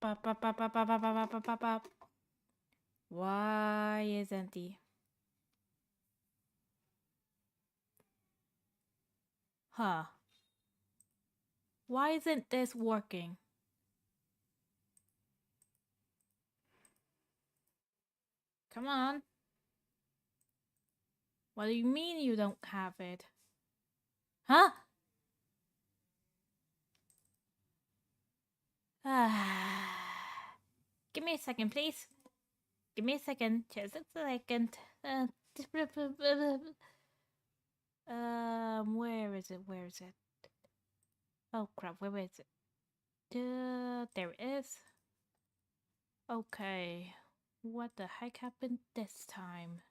Up, up, up, up, up, up, up, up, up, up. Why isn't he? Huh. Why isn't this working? Come on. What do you mean you don't have it? Huh? Give me a second, please. Give me a second. Just a second. Where is it? Where is it? Oh crap, where is it? There it is. Okay. What the heck happened this time?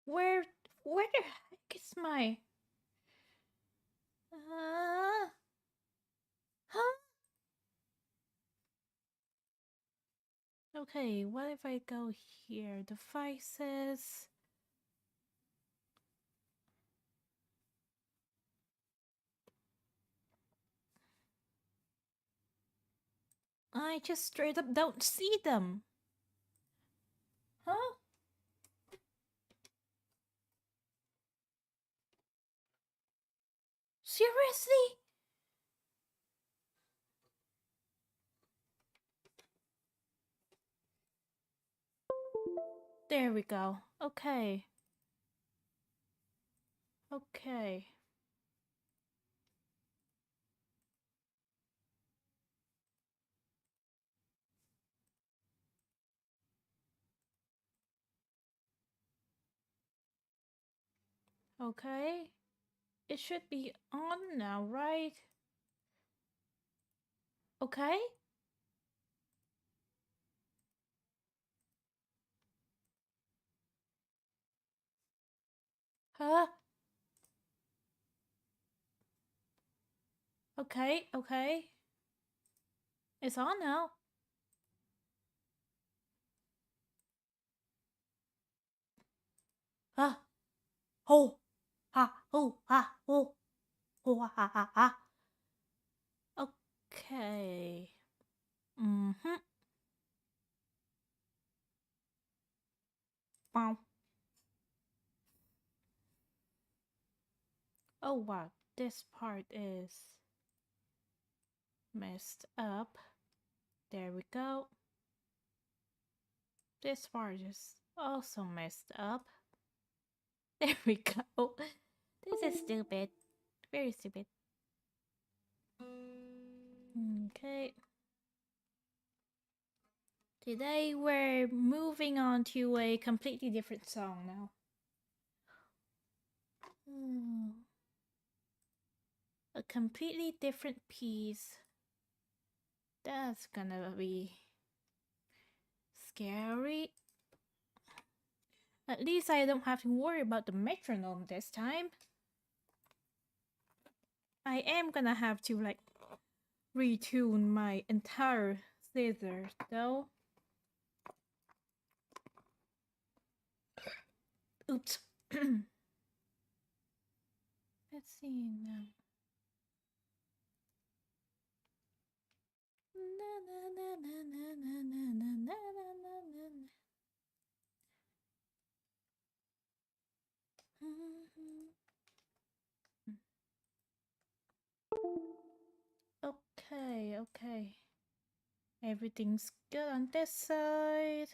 Where the heck is my... Huh? Okay, what if I go here? Devices... I just straight up don't see them. Huh? Seriously? There we go. Okay. Okay. Okay. It should be on now, right? Okay. Huh? Okay, okay. It's on now. Ah. Oh. Ha. Oh. Ha. Oh. Oh. Ha. Ha. Ha. Okay. Mm-hmm. Wow. Oh wow. This part is messed up. There we go. This part is also messed up. There we go. This is stupid. Very stupid. Okay. Today we're moving on to a completely different song now. A completely different piece. That's gonna be scary. At least I don't have to worry about the metronome this time. I am gonna have to like retune my entire scissors though. Oops. Let's see now. Okay, okay. Everything's good on this side.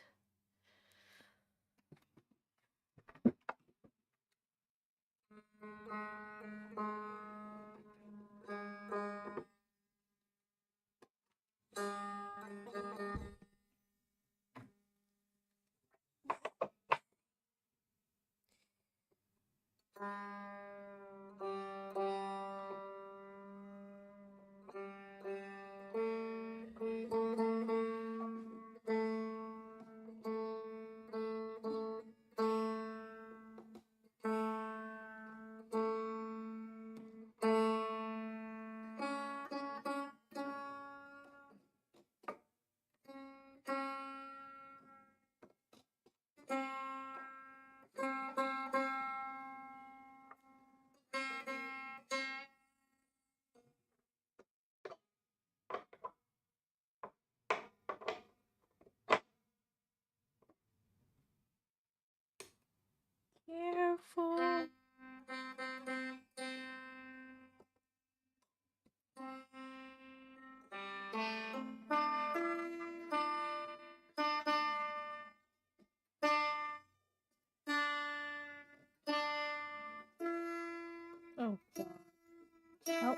Oh,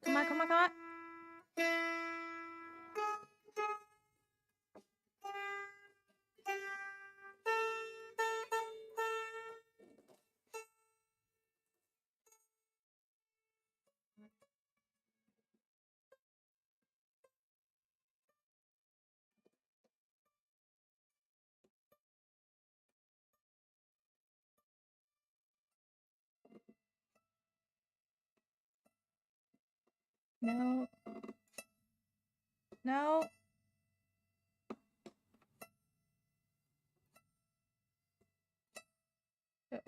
come on, come on, come on. No. No.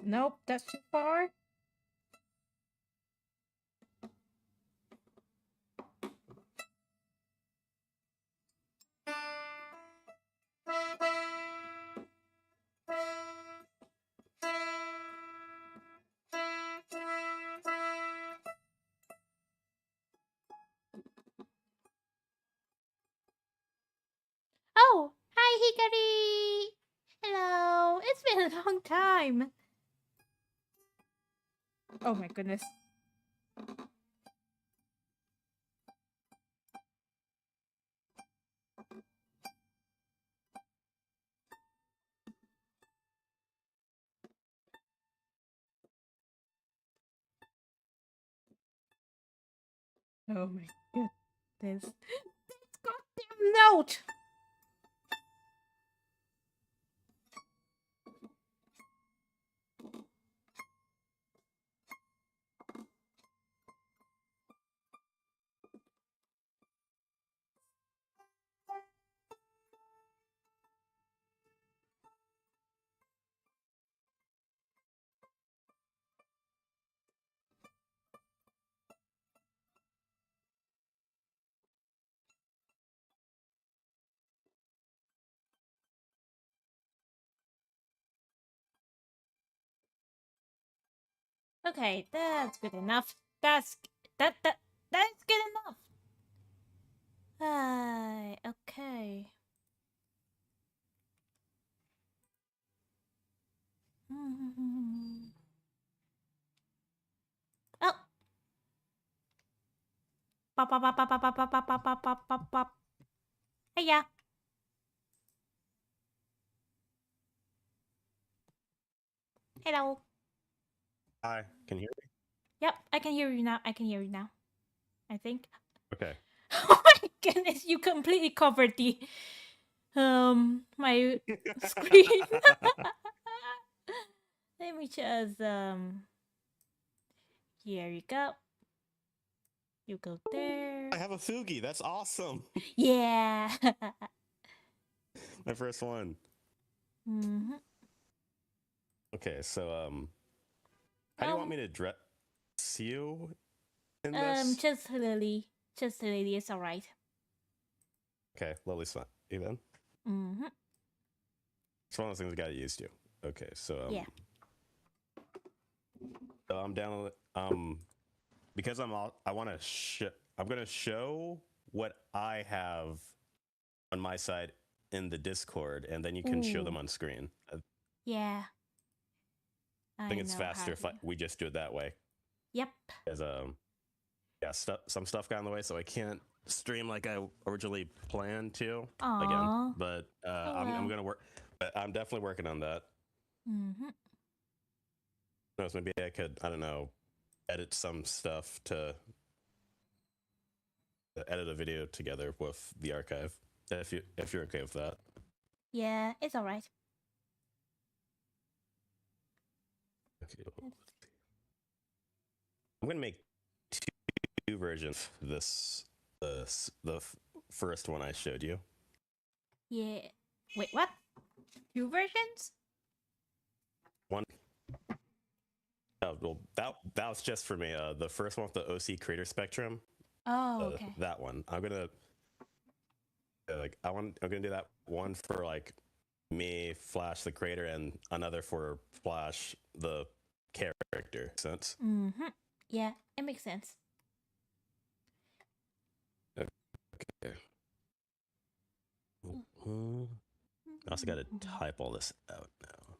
Nope, that's too far. Oh, hi, Hikari. Hello. It's been a long time. Oh my goodness. Oh my goodness. This goddamn note. Okay, that's good enough. That's that's good enough. Okay. Oh. Pop pop pop pop pop pop pop pop pop pop pop pop. Hey yeah. Hello. Hi, can you hear me? Yep, I can hear you now. I can hear you now. I think. Okay. Oh my goodness, you completely covered the my screen. Let me just here you go. You go there. I have a Fugi. That's awesome. Yeah. My first one. Mm-hmm. Okay, so how do you want Um me to dress you in this? just Lily. Just Lily is alright. Okay, Lily's fine. Even Mm-hmm. it's one of those things I got used to. Okay, Yeah. so I'm down. Because I'm all. I want to. I'm gonna show what I have on my side in the Discord, and then you can show them Ooh. on screen. I Yeah. I think it's know how faster to if we just do it that way. Yep. As yeah, some stuff got in the way, so I can't stream like I originally planned to again. Aww. But Oh I'm well. gonna work. But I'm definitely working on that. Mm-hmm. Who knows, maybe I could, I don't know, edit some stuff to edit a video together with the archive. If you're okay with that. Yeah, it's alright. Okay. I'm gonna make two versions of this. The first one I showed you. Yeah. Wait, what? Two versions? One. Well, that was just for me. The first one with the OC Creator Spectrum. Oh, okay. That one. I'm gonna I'm gonna do that one for like me, Flash the creator, and another for Flash the character. Sense? Mm-hmm. Yeah, it makes sense. Okay. I also got to type all this out now.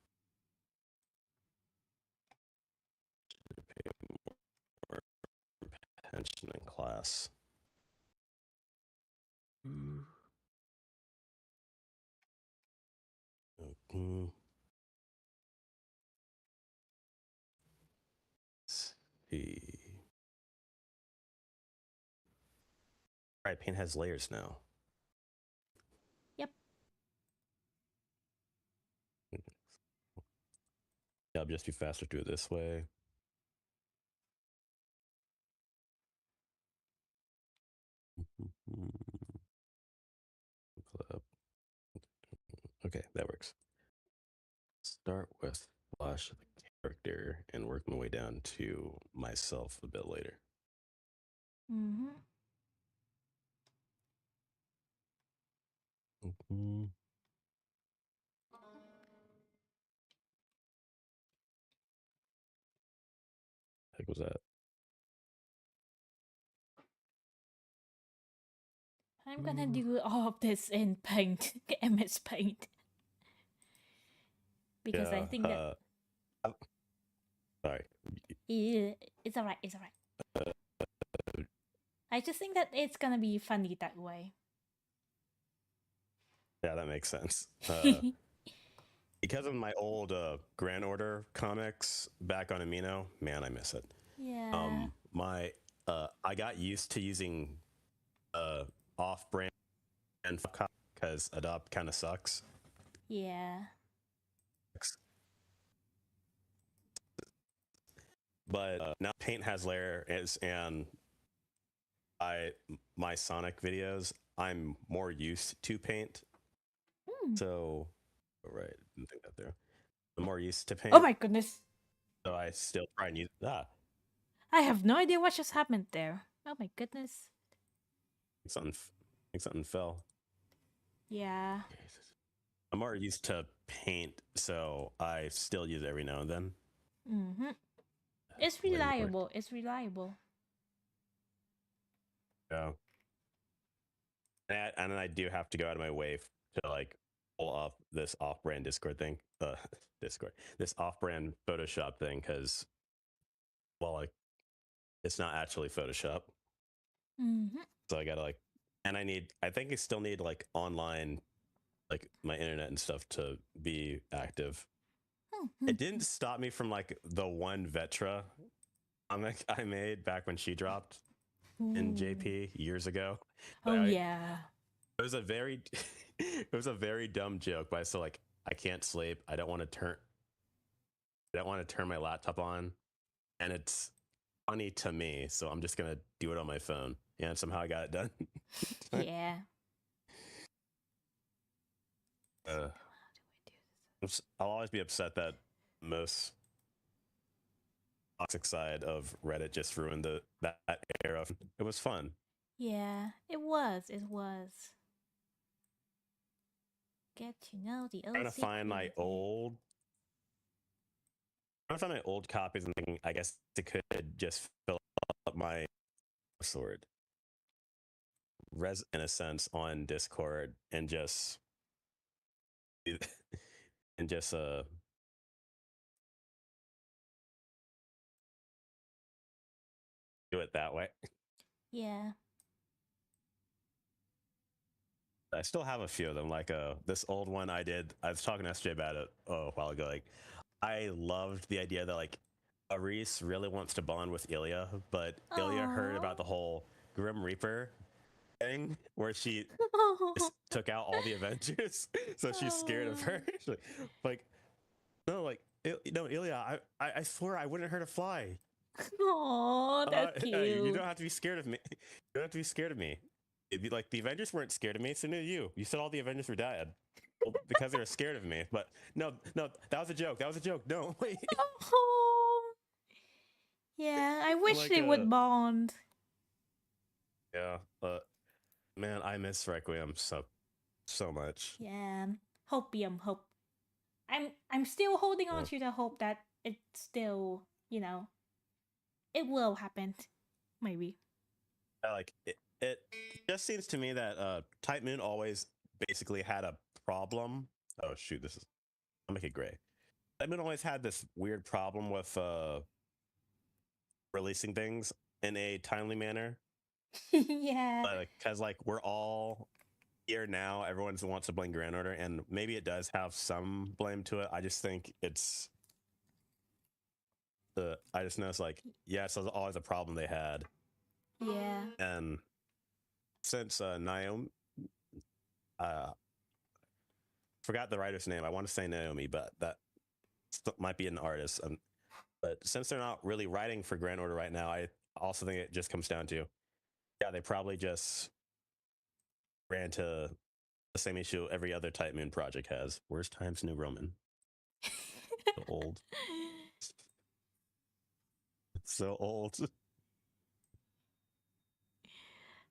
glass. Okay. Let's see. All right, paint has layers now. Yep. I'll just be faster to do it this way. Clip. Okay, that works. Start with flash of the character and work my way down to myself a bit later. Mm-hmm. Heck was that? I'm gonna do all of this in Paint, MS Paint, because I Yeah. think that Sorry. it's alright. It's alright. I just think that it's gonna be funny that way. Yeah, that makes sense. Because of my old Grand Order comics back on Amino, man, I miss it. Yeah. My I got used to using off-brand because Adopt kind of sucks. Yeah. But now Paint has layers, and my Sonic videos, I'm more used to Paint. Mm. So, right, didn't think that through. I'm more used to Paint. Oh my goodness. So I still try and use I have no idea what just happened there. Oh my goodness. Something fell. Yeah. I'm more used to Paint, so I still use it every now and then. Mm-hmm. It's reliable. It's reliable. Yeah. And I do have to go out of my way to like pull off this off-brand Discord thing. This off-brand Photoshop thing, because well, like it's not actually Photoshop. Mm-hmm. So I gotta like, and I think I still need like online, like my internet and stuff to be active. Mm-hmm. It didn't stop me from like the one Vetra comic I made back when she dropped in JP years ago. Oh yeah. It was a very, it was a very dumb joke, but I still like, I can't sleep. I don't want to turn my laptop on, and it's funny to me, so I'm just gonna do it on my phone, and somehow I got it done. Yeah. I'll always be upset that most toxic side of Reddit just ruined that era. It was fun. Yeah. It was. It was. Get to know the OC. Trying to find my old. Trying to find my old copies and thinking, I guess it could just fill up my sword in a sense on Discord and just and just do it that way. Yeah. I still have a few of them. Like this old one I did. I was talking to SJ about it a while ago. Like I loved the idea that like Aris really wants to bond with Ilya, but Ilya heard about the whole Grim Reaper thing where she just took out all the Avengers, so she's scared of her. She's like, no, like no, Ilya, I swear I wouldn't hurt a fly. Oh, that's cute. You don't have to be scared of me. You don't have to be scared of me. It'd be like the Avengers weren't scared of me, so neither you. You said all the Avengers were dead. Well, because they were scared of me. But no, that was a joke. That was a joke. No, wait. Oh. Yeah, I wish like, they would bond. Yeah, but man, I miss Requiem so much. Yeah, hopium, hope. I'm still holding on to the hope that it's still, it will happen, maybe. Like it just seems to me that Type Moon always basically had a problem. Oh shoot, I'll make it gray. Type Moon always had this weird problem with releasing things in a timely manner. Yeah. Because like we're all here now, everyone wants to blame Grand Order, and maybe it does have some blame to it. I just think it's I just know it's like, yes, that's always a problem they had. Yeah. And since Naomi, forgot the writer's name. I want to say Naomi, but that might be an artist. But since they're not really writing for Grand Order right now, I also think it just comes down to, yeah, they probably just ran to the same issue every other Type Moon project has. Where's Times New Roman? So old. So old.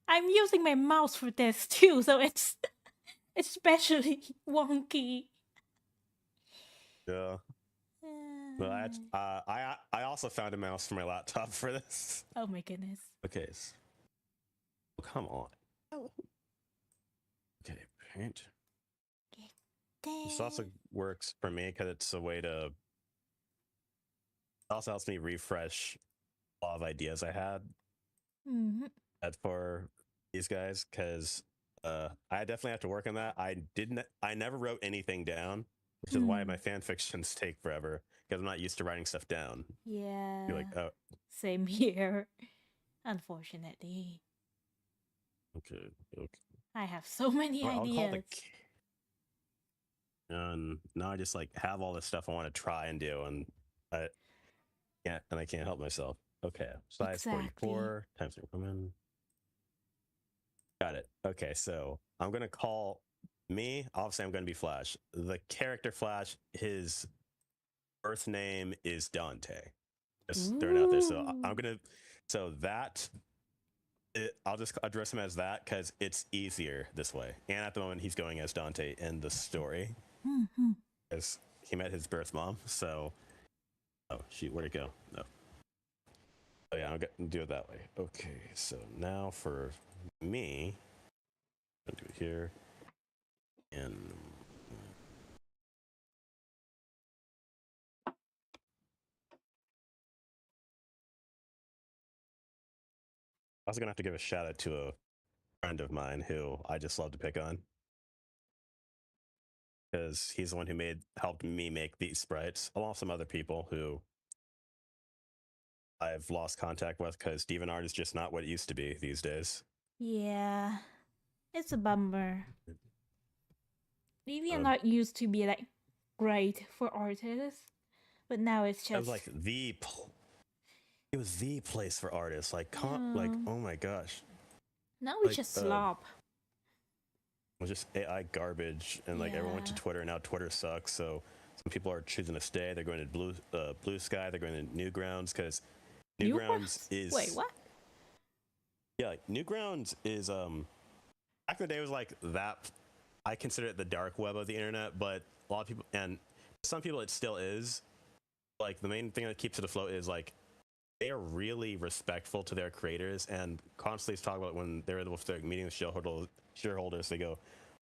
I'm using my mouse for this too, so it's especially wonky. Yeah. Well, I also found a mouse for my laptop for this. Oh my goodness. Okay. Oh, come on. Okay, paint. This also works for me because it's a way to. It also helps me refresh a lot of ideas I had for these guys, because I definitely have to work on that. I never wrote anything down, which is why my fan fictions take forever, because I'm not used to writing stuff down. Yeah. You're like, oh, same here. Unfortunately, okay. I have so many I'll call ideas. And now I just like have all this stuff I want to try and do, and I can't help myself. Okay, size Exactly. 44 times women. Got it. Okay, so I'm gonna call me. Obviously, I'm gonna be Flash. The character Flash, his birth name is Dante. Just throwing it out there. So I'm gonna. So that. I'll just address him as that because it's easier this way. And at the moment, he's going as Dante in the story, because he met his birth mom. So, oh shoot, where'd it go? No. Oh yeah, I'm gonna do it that way. Okay, so now for me, I'm gonna do it here, and I was gonna have to give a shout out to a friend of mine who I just love to pick on, because he's the one who helped me make these sprites, along with some other people who I've lost contact with because DeviantArt is just not what it used to be these days. Yeah, it's a bummer. DeviantArt used to be like great for artists, but now it's just. It was like it was the place for artists. Like, like, oh my gosh. Now it's just slop. It was just AI garbage, and like everyone went to Twitter, and now Twitter sucks. So some people are choosing to stay. They're going to Blue Sky. They're going to Newgrounds, because Newgrounds is. Wait, what? Yeah, like Newgrounds is back in the day, it was like that. I consider it the dark web of the internet, but a lot of people, and some people, it still is. Like the main thing that keeps it afloat is like they are really respectful to their creators, and constantly talk about when they're with their meeting with shareholders. They go,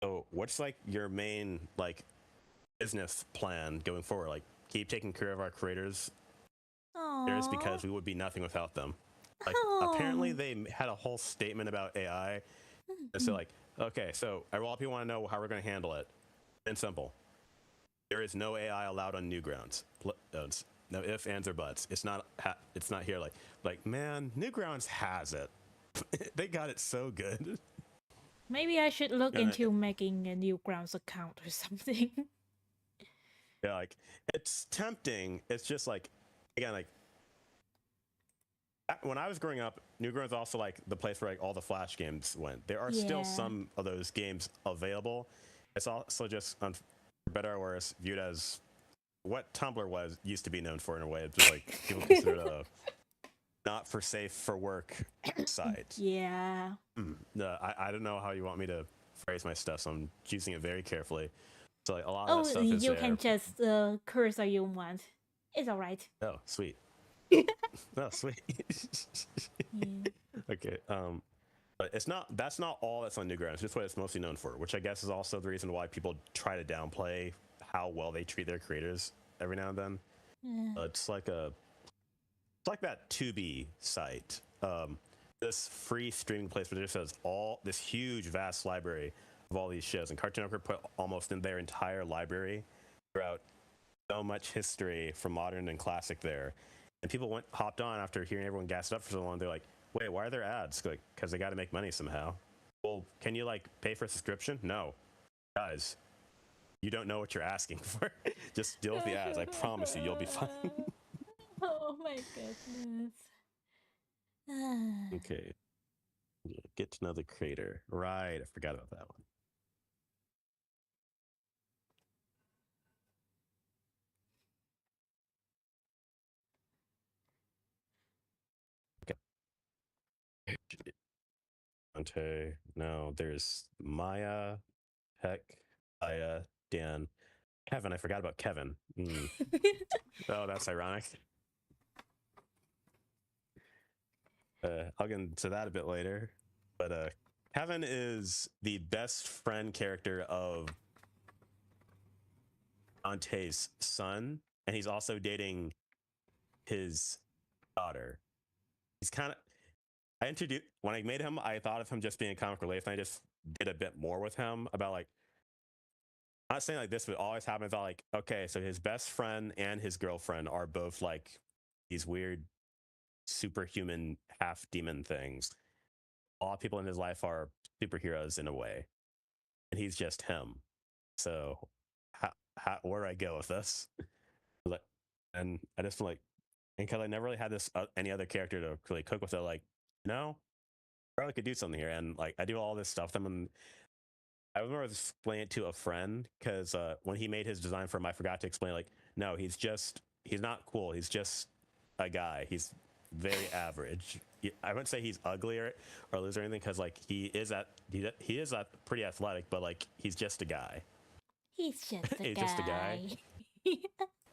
"So what's like your main like business plan going forward? Like keep taking care of our creators, because we would be nothing without them." Like apparently they had a whole statement about AI. And so like, okay, so a lot of people want to know how we're going to handle it. And simple. There is no AI allowed on Newgrounds. No ifs, ands, or buts. It's not here. Like man, Newgrounds has it. They got it so good. Maybe I should look into making a Newgrounds account or something. Yeah, like it's tempting. It's just like, again, like when I was growing up, Newgrounds also like the place where like all the Flash games went. There are still some of those games available. It's also just, for better or worse, viewed as what Tumblr used to be known for in a way. It's just like people consider it a not for safe for work site. Yeah. I don't know how you want me to phrase my stuff, so I'm choosing it very carefully. So like a lot of that stuff is you there. can just curse all you want. It's alright. Oh, sweet. Oh, sweet. Okay. But that's not all that's on Newgrounds. It's just what it's mostly known for, which I guess is also the reason why people try to downplay how well they treat their creators every now and then. It's like that Tubi site. this free streaming place where it just has all this huge, vast library of all these shows, and Cartoon Network put almost in their entire library throughout so much history from modern and classic there. And people hopped on after hearing everyone gassed up for so long. They're like, "Wait, why are there ads? Like, because they got to make money somehow." Well, can you like pay for a subscription? No, guys, you don't know what you're asking for. Just deal with the ads. I promise you, you'll be fine. Oh my goodness. Okay, get to know the creator. Right, I forgot about that one. Okay. Dante. No, there's Maya, Heck, Aya, Dan, Kevin. I forgot about Kevin. Oh, that's ironic. I'll get into that a bit later. But Kevin is the best friend character of Dante's son, and he's also dating his daughter. He's kind of. I introduced when I made him. I thought of him just being a comic relief, and I just did a bit more with him about like. I'm not saying like this would always happen. I thought like, okay, so his best friend and his girlfriend are both like these weird superhuman half demon things. All people in his life are superheroes in a way, and he's just him. So, where do I go with this? And I just like, and because I never really had this any other character to really cook with it, like, no, I probably could do something here, and like I do all this stuff. And I remember explaining it to a friend because when he made his design for him, I forgot to explain like, no, he's not cool. He's just a guy. He's very average. I wouldn't say he's ugly or loser or anything because like he is pretty athletic, but like he's just a guy. He's just a He's guy. just a guy.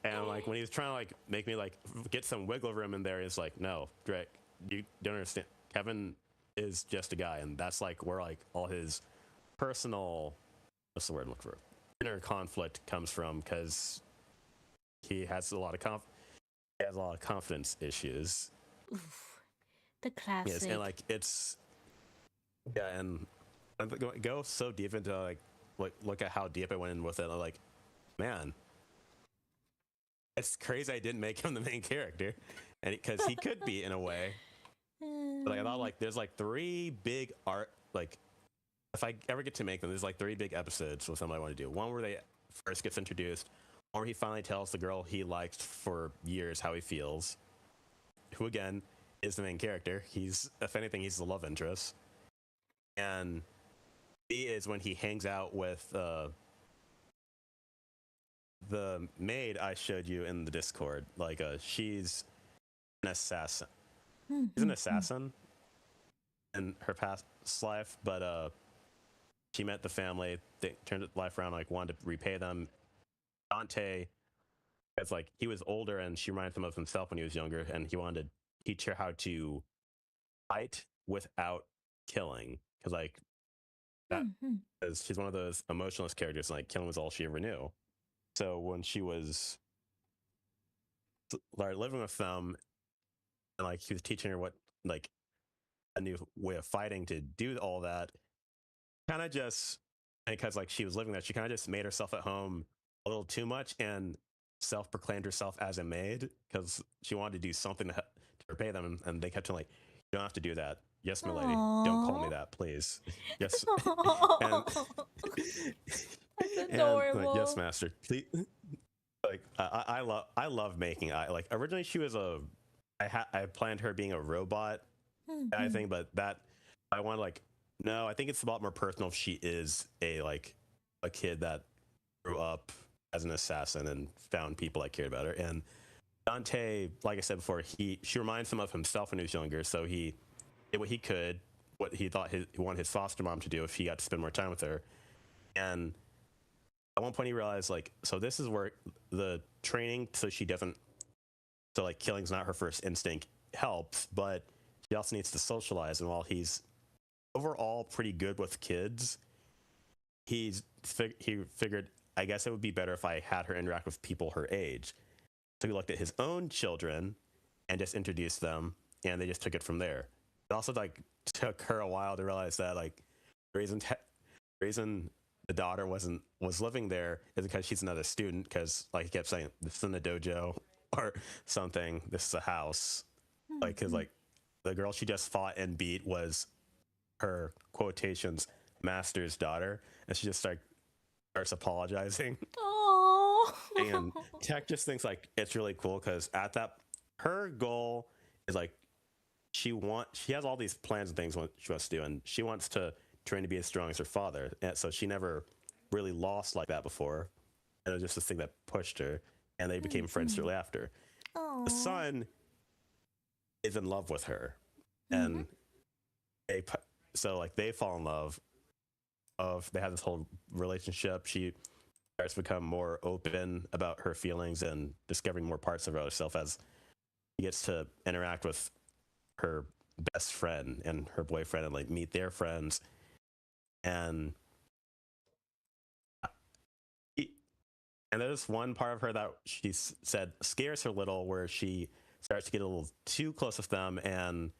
And like when he was trying to like make me like get some wiggle room in there, it's like, no, Drake, you don't understand. Kevin is just a guy, and that's like where like all his personal, what's the word I'm looking for, inner conflict comes from because he has a lot of confidence issues. Oof, the classic. Yes, and like it's and go so deep into like look at how deep I went in with it. I'm like, man, it's crazy I didn't make him the main character, and because he could be in a way. But like, I thought like there's like 3 big art like if I ever get to make them, there's like 3 big episodes with them I want to do. One where they first gets introduced, one where he finally tells the girl he liked for years how he feels, who again is the main character. He's, if anything, he's the love interest. And B is when he hangs out with the maid I showed you in the Discord. Like she's an assassin. She's an assassin in her past life, but she met the family. They turned life around. Like wanted to repay them. Dante, it's like he was older, and she reminded him of himself when he was younger, and he wanted to teach her how to fight without killing, because like that, because she's one of those emotionless characters. And, like killing was all she ever knew. So when she was like living with them, and like he was teaching her what like a new way of fighting to do all that, kind of just because like she was living that, she kind of just made herself at home a little too much and self-proclaimed herself as a maid because she wanted to do something to repay them, and they kept telling like, you don't have to do that. Yes, my lady. Don't call me that, please. Yes. And, that's adorable. Like, yes, master. Please. Like I love making like originally she was I planned her being a robot I think, but that I want to like no, I think it's a lot more personal if she is a kid that grew up as an assassin and found people that cared about her. And Dante, like I said before, she reminds him of himself when he was younger, so he did what he could, what he thought he wanted his foster mom to do if he got to spend more time with her. And at one point he realized like, so this is where the training so she doesn't, so like killing's not her first instinct helps, but she also needs to socialize. And while he's overall pretty good with kids, he figured, I guess it would be better if I had her interact with people her age. So he looked at his own children and just introduced them, and they just took it from there. it also like took her a while to realize that like the reason the daughter was living there is because she's another student, because like he kept saying this isn't a dojo or something, this is a house, like because like the girl she just fought and beat was her quotations master's daughter, and she just starts apologizing. Oh. And Tech just thinks like it's really cool because at that her goal is like she has all these plans and things what she wants to do, and she wants to train to be as strong as her father, and so she never really lost like that before, and it was just this thing that pushed her, and they became friends shortly after. The Oh. son is in love with her, Mm-hmm. and they so like they fall in love. Of they have this whole relationship. She starts to become more open about her feelings and discovering more parts of herself as she gets to interact with her best friend and her boyfriend and like meet their friends. And and there's one part of her that she said scares her a little, where she starts to get a little too close with them and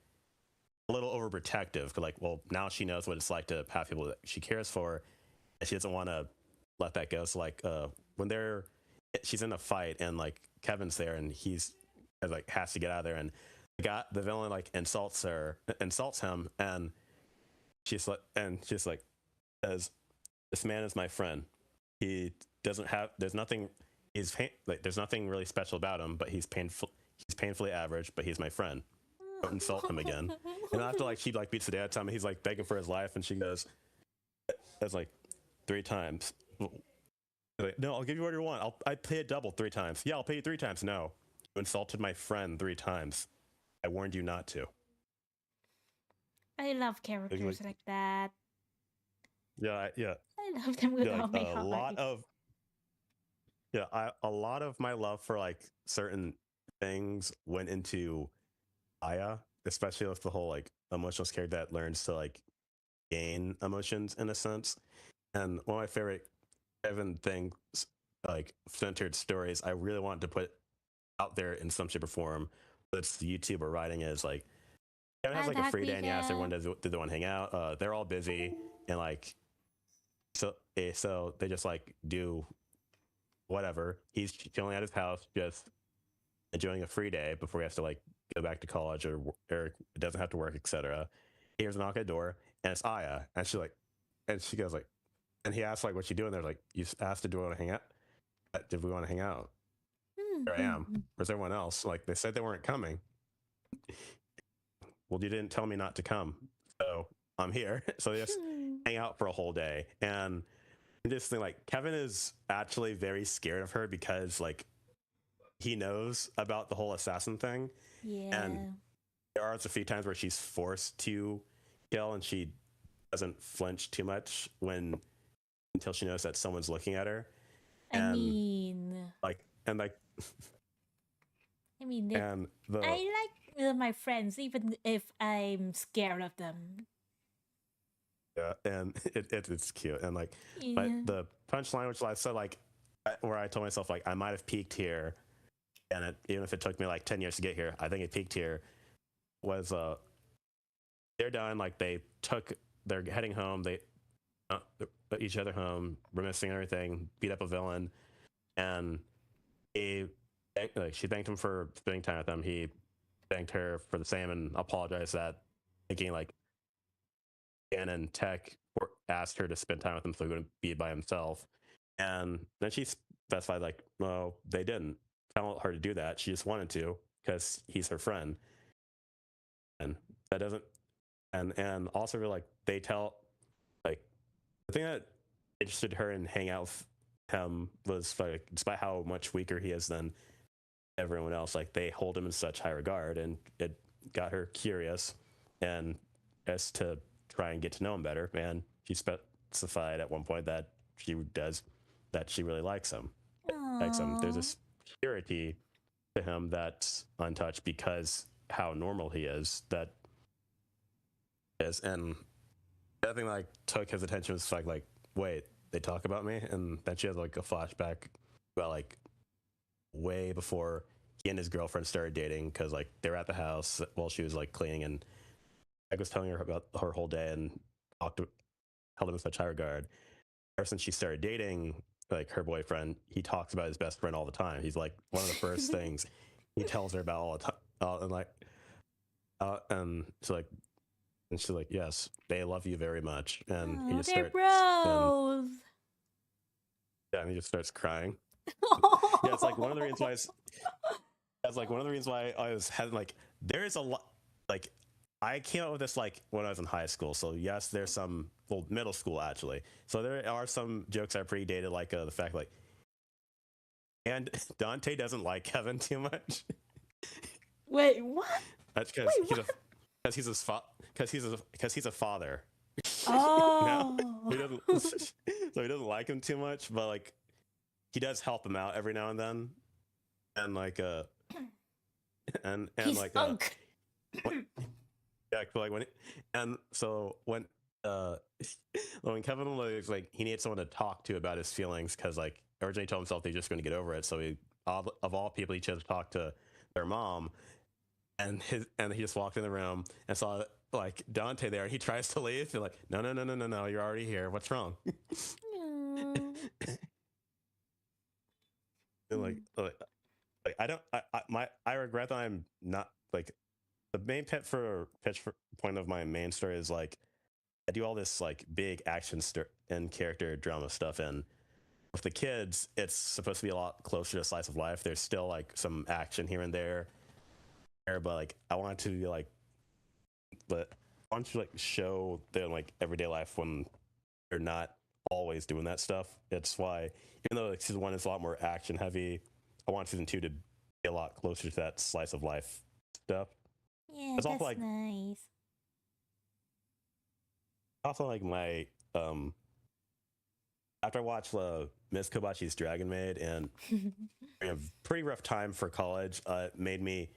a little overprotective. Like, well, now she knows what it's like to have people that she cares for, and she doesn't want to let that go. So like when she's in a fight and like Kevin's there and he's like has to get out of there, and the villain like insults him, and she's like says, "This man is my friend. He doesn't have. There's nothing. Like there's nothing really special about him, but he's painful. He's painfully average, but he's my friend. Don't insult him again." And after like she like beats the dad time, and he's like begging for his life, and she goes, "That's like 3 times." Like, no, I'll give you what you want. I pay a double 3 times. Yeah, I'll pay you 3 times. No, you insulted my friend 3 times. I warned you not to. I love Like, characters like that. yeah, I love them with yeah. all Like my heart. a lot of my love for like certain things went into Aya, especially with the whole like emotional character that learns to like gain emotions in a sense. And one of my favorite Kevin things, like centered stories, I really wanted to put out there in some shape or form. But it's the YouTube or writing is like Kevin has like a free day and he asks everyone do they want to hang out. They're all busy and like so they just like do whatever. He's chilling at his house, just enjoying a free day before he has to like go back to college or doesn't have to work, etc. He hears a knock at the door and it's Aya, and she goes like, and he asks like, "What you doing there?" Like, "You asked to do we want to hang out? Did we want to hang out? Here I am. Where's everyone else? Like they said they weren't coming. Well, you didn't tell me not to come, so I'm here." So they just hang out for a whole day, and this thing like Kevin is actually very scared of her because like he knows about the whole assassin thing, and Yeah. there are a few times where she's forced to kill, and she doesn't flinch too much when until she knows that someone's looking at her, I and mean, like and like I mean, it, and the I like my friends even if I'm scared of them. yeah, and it's cute, and like but Yeah. the punchline, which I said like where I told myself like I might have peaked here, and even if it took me like 10 years to get here, I think it peaked here. Was they're done, like they're heading home, they uh, each other home, reminiscing everything, beat up a villain, and he like she thanked him for spending time with him. He thanked her for the same and apologized that thinking like Dan and Tech asked her to spend time with him so he wouldn't be by himself. And then she specified like, no, they didn't tell her to do that. She just wanted to because he's her friend, and that doesn't. And also like they tell like the thing that interested her in hang out with him was like despite how much weaker he is than everyone else, like they hold him in such high regard, and it got her curious and as to try and get to know him better. And she specified at one point that she really likes him. There's Aww. this purity to him that's untouched because how normal he is. That is, and the other thing that like took his attention was like wait, they talk about me, and then she has like a flashback about like way before he and his girlfriend started dating because like they were at the house while she was like cleaning, and I was telling her about her whole day and talked to, held him in such high regard. Ever since she started dating, like her boyfriend, he talks about his best friend all the time. He's like one of the first things he tells her about all the time. And like, and she's like, yes, they love you very much. And he Oh, just they're starts, and bros. yeah, and he just starts crying. Yeah, it's like one of the reasons why that's like one of the reasons why I was had like there is a lot like I came up with this like when I was in high school. So yes, there's some well middle school actually. So there are some jokes that are pretty dated, like the fact like and Dante doesn't like Kevin too much. Wait, what? That's Wait, what? because he's a father. Oh. He doesn't so he doesn't like him too much, but like he does help him out every now and then, and like and He's like unk. yeah, like when and so uh when Kevin was like he needed someone to talk to about his feelings because like originally he told himself he's just going to get over it, so he of all people he chose to talk to their mom, and he just walked in the room and saw like Dante there, and he tries to leave. You're like, no, you're already here. What's wrong? And I don't I regret that I'm not like the main pitch for point of my main story is like I do all this like big action and character drama stuff, and with the kids, it's supposed to be a lot closer to slice of life. There's still like some action here and there, but like I want to be like, but I want to like show their like everyday life when they're not always doing that stuff. It's why even though like, season one is a lot more action heavy, I want season two to be a lot closer to that slice of life stuff. Yeah, It's that's also nice. like my after I watched Miss Kobachi's Dragon Maid and a pretty rough time for college, it made me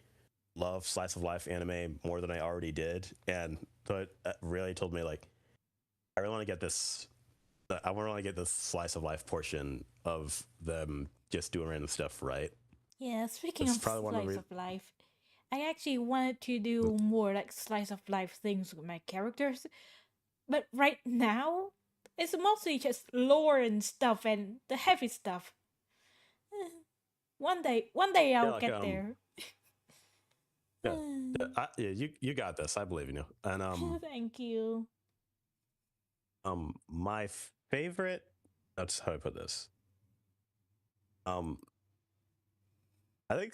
love slice of life anime more than I already did, and so it really told me like I really want to get this. I want to get this slice of life portion of them just doing random stuff right. Yeah, speaking It's of probably one of slice the of life, I actually wanted to do more like slice of life things with my characters, but right now it's mostly just lore and stuff and the heavy stuff. Eh, one day yeah I'll like get there. yeah, yeah you got this. I believe in you. And Thank you. my favorite. That's how I put this. I think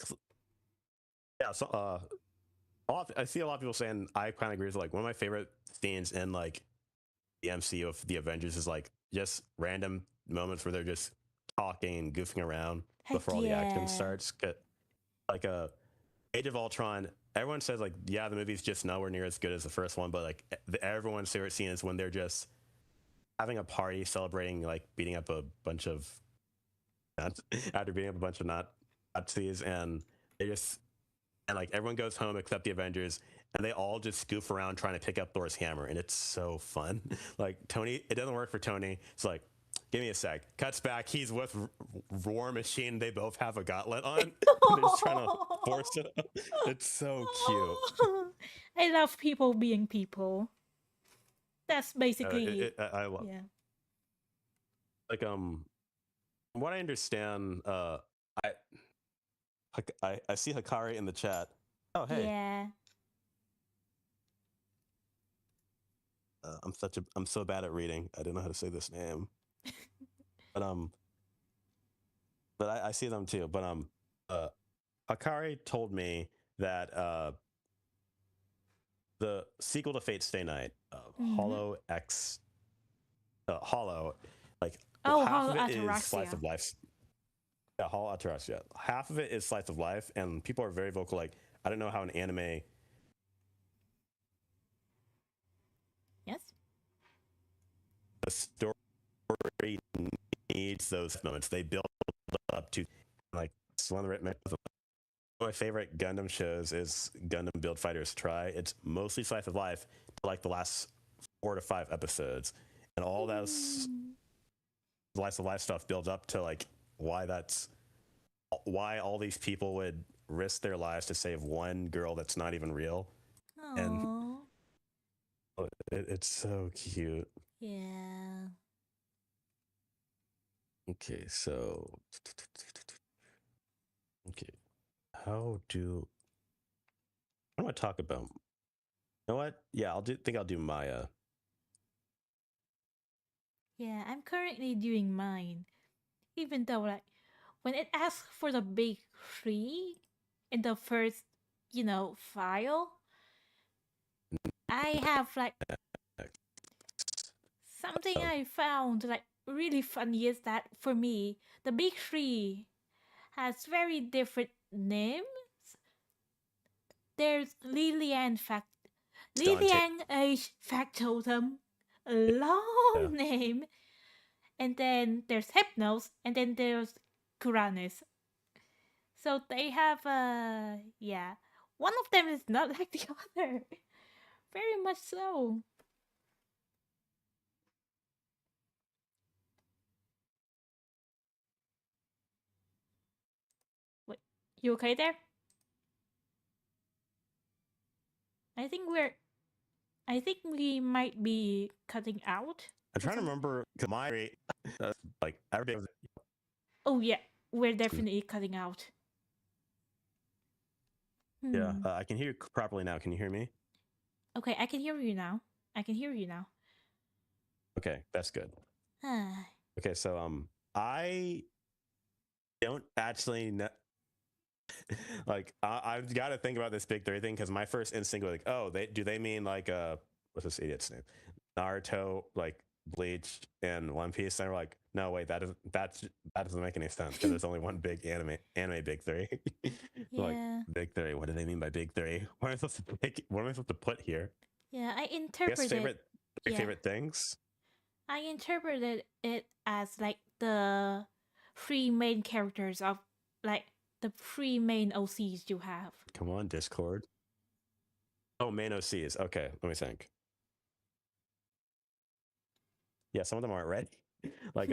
yeah. So I see a lot of people saying I kind of agree with like one of my favorite scenes in like the MCU of the Avengers is like just random moments where they're just talking and goofing around Heck before all the action yeah. starts. Like Age of Ultron, everyone says like yeah the movie's just nowhere near as good as the first one, but like everyone's favorite scene is when they're just having a party celebrating like beating up a bunch of after beating up a bunch of Nazis, and they just and like everyone goes home except the Avengers, and they all just goof around trying to pick up Thor's hammer, and it's so fun. Like Tony, it doesn't work for Tony. It's like, give me a sec. Cuts back. He's with War Machine. They both have a gauntlet on. They're just trying to force it. It's so cute. I love people being people. That's basically I love yeah. like from what I understand. I I see Hikari in the chat. Oh hey, Yeah. I'm so bad at reading. I didn't know how to say this name. But I see them too. But Hakari told me that the sequel to Fate Stay Night, Mm-hmm. Hollow, like Oh, half Hollow of it is slice Ataraxia. of life. Yeah, Hollow Ataraxia. Half of it is slice of life, and people are very vocal. Like I don't know how an anime Yes. the story needs those moments. They build up to like it's one of my favorite Gundam shows is Gundam Build Fighters Try. It's mostly slice of life to like the last 4 to 5 episodes, and all those slice of life stuff builds up to like why all these people would risk their lives to save one girl that's not even real, and Oh. It's so cute. Yeah. Okay, so okay, how do I want to talk about? You know what? Yeah, Think I'll do Maya. Yeah, I'm currently doing mine. Even though, like, when it asks for the big three in the first, file, I have, like, something Um, I found, like, really funny is that for me, the big three has very different names. There's Dante. Lilian H Factotum, a Yeah, long name, and then there's Hypnos, and then there's Kuranis. So they have yeah. One of them is not like the other. Very much so. Wait, you okay there? I think we're I think we might be cutting out I'm or trying to something. remember because my rate, like every day. Oh yeah, we're definitely cutting out. Yeah, Hmm. I can hear you properly now. Can you hear me? Okay, I can hear you now. I can hear you now. Okay, that's good. Ah, Okay, so I don't actually know. Like I've got to think about this big three thing because my first instinct was like, oh, they mean like what's this idiot's name? Naruto, like Bleach and One Piece. And they were like, no, wait, that doesn't make any sense because there's only one big anime big three. Like yeah. big three. What do they mean by big three? What am I supposed to pick? What am I supposed to put here? Yeah, I guess interpreted yeah. favorite things. I interpreted it as like the three main characters of like the three main OCs you have. Come on, Discord. Oh, main OCs. Okay, let me think. Yeah, some of them aren't ready. Like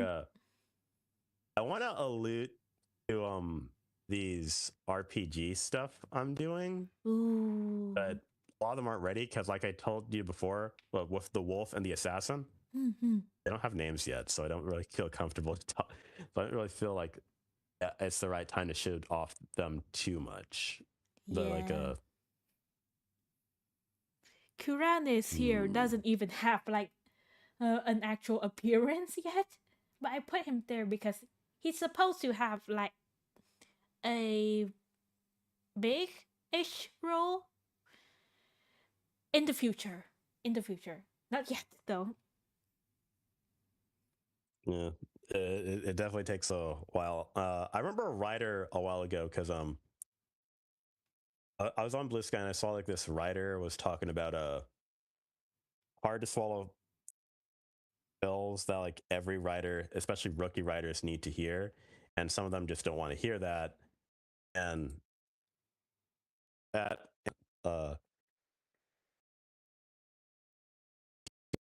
I want to allude to these RPG stuff I'm doing, Ooh. but a lot of them aren't ready because, like I told you before, well, with the wolf and the assassin, Mm-hmm. they don't have names yet, so I don't really feel comfortable to talk. So I don't really feel like it's the right time to show off them too much. But like Yeah. Kuranis here hmm, doesn't even have like an actual appearance yet, but I put him there because he's supposed to have like a big-ish role in the future. In the future, not yet though. yeah, it definitely takes a while. I remember a writer a while ago because I was on Blue Sky and I saw like this writer was talking about hard to swallow pills that like every writer, especially rookie writers, need to hear, and some of them just don't want to hear that. And that uh,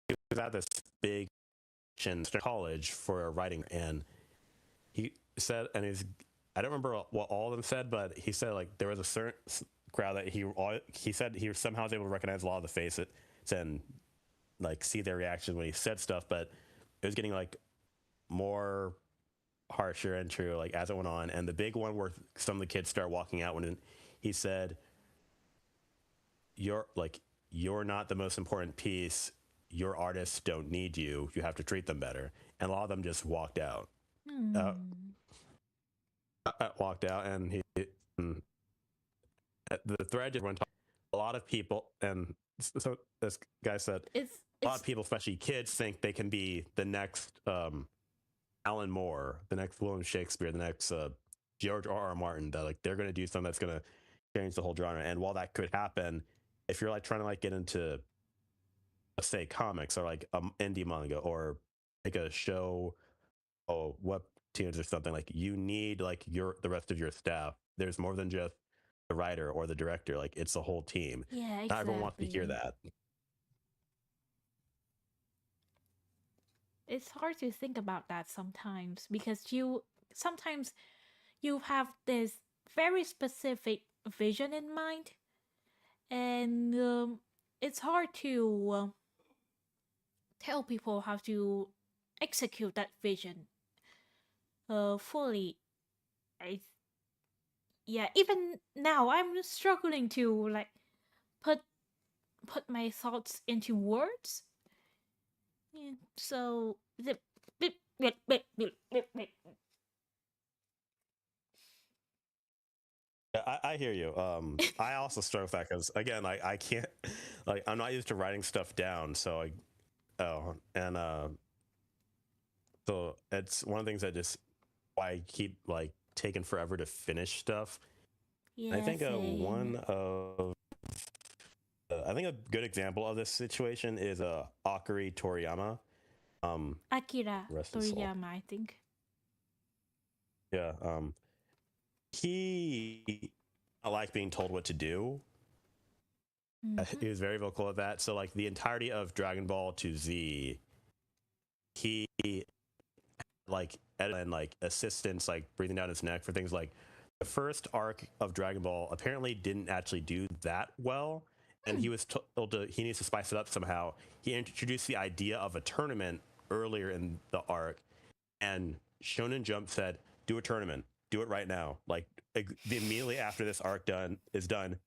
he was at this big college for a writing, and he said, and I don't remember what all of them said, but he said like there was a certain crowd that he said he somehow was able to recognize a lot of the faces and like see their reaction when he said stuff, but it was getting like more harsher and true like as it went on. And the big one where some of the kids start walking out when he said, "You're like you're not the most important piece. Your artists don't need you. You have to treat them better." And a lot of them just walked out. Uh, Hmm. walked out, and and the thread just went. A lot of people, and so this guy said, It's a lot of it's people, especially kids, think they can be the next Alan Moore, the next William Shakespeare, the next George R. R. Martin. That like they're going to do something that's going to change the whole genre. And while that could happen, if you're like trying to like get into, let's say, comics or like indie manga or like a show or webtoons or something, like you need like the rest of your staff. There's more than just the writer or the director. Like it's the whole team. yeah, Not everyone wants to hear exactly. that. It's hard to think about that sometimes because you sometimes you have this very specific vision in mind, and it's hard to tell people how to execute that vision fully. I Yeah, even now I'm struggling to like put put my thoughts into words. Yeah, so Yeah, I hear you. I also struggle with that because again, I can't like I'm not used to writing stuff down, so and so it's one of the things that just why I keep like taking forever to finish stuff. I yeah, think same. I think a good example of this situation is Akari Toriyama. Akira Rest his soul. Toriyama, I think. Yeah. He I like being told what to do. Mm-hmm. He was very vocal of that. So like the entirety of Dragon Ball to Z, he like and like assistants like breathing down his neck for things like the first arc of Dragon Ball apparently didn't actually do that well, and Hmm. he was told he needs to spice it up somehow. He introduced the idea of a tournament earlier in the arc, and Shonen Jump said, "Do a tournament, do it right now." Like immediately after this arc done,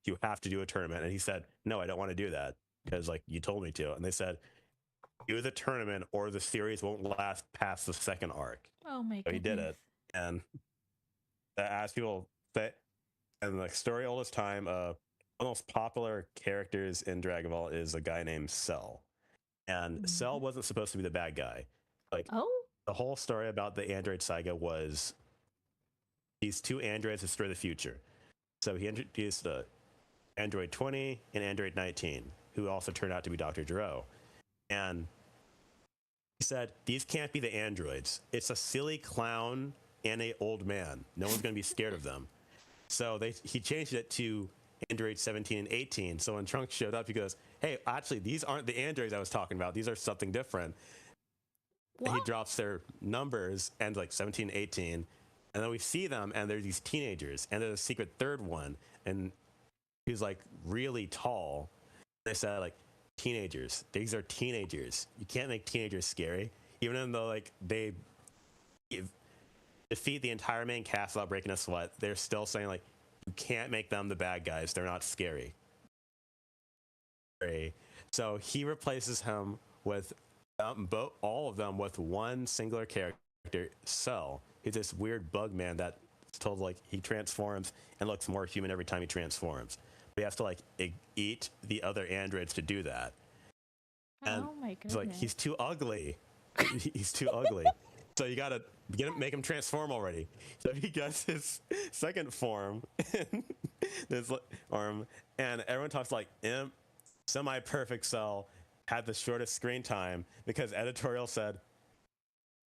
you have to do a tournament. And he said, "No, I don't want to do that because like you told me to." And they said, "Do the tournament, or the series won't last past the second arc." Oh my So he did goodness. it, and as people say, and the story oldest time, one of the most popular characters in Dragon Ball is a guy named Cell, and Cell Mm-hmm. wasn't supposed to be the bad guy. Like Oh. the whole story about the android saga was these two androids destroy the future. So he introduced Android 20 and Android 19, who also turned out to be Dr. Gero. And he said, these can't be the androids. It's a silly clown and a old man. No one's going to be scared of them. So he changed it to Android 17 and 18. So when Trunks showed up, he goes, hey, actually, these aren't the androids I was talking about. These are something different. And he What? drops their numbers and like 17, 18. And then we see them and they're these teenagers. And there's a secret third one. And he's like really tall. They said like teenagers. These are teenagers. You can't make teenagers scary. Even though like they defeat the entire main cast without breaking a sweat, they're still saying like you can't make them the bad guys. They're not scary. So he replaces him with all of them with one singular character, Cell. He's this weird bug man that's told like he transforms and looks more human every time he transforms. But he has to like eat the other androids to do that. And Oh my he's like, goodness. he's too ugly. He's too ugly. So you gotta make him transform already. So he gets his second form, in this arm, and everyone talks like imp, semi-perfect Cell had the shortest screen time because editorial said,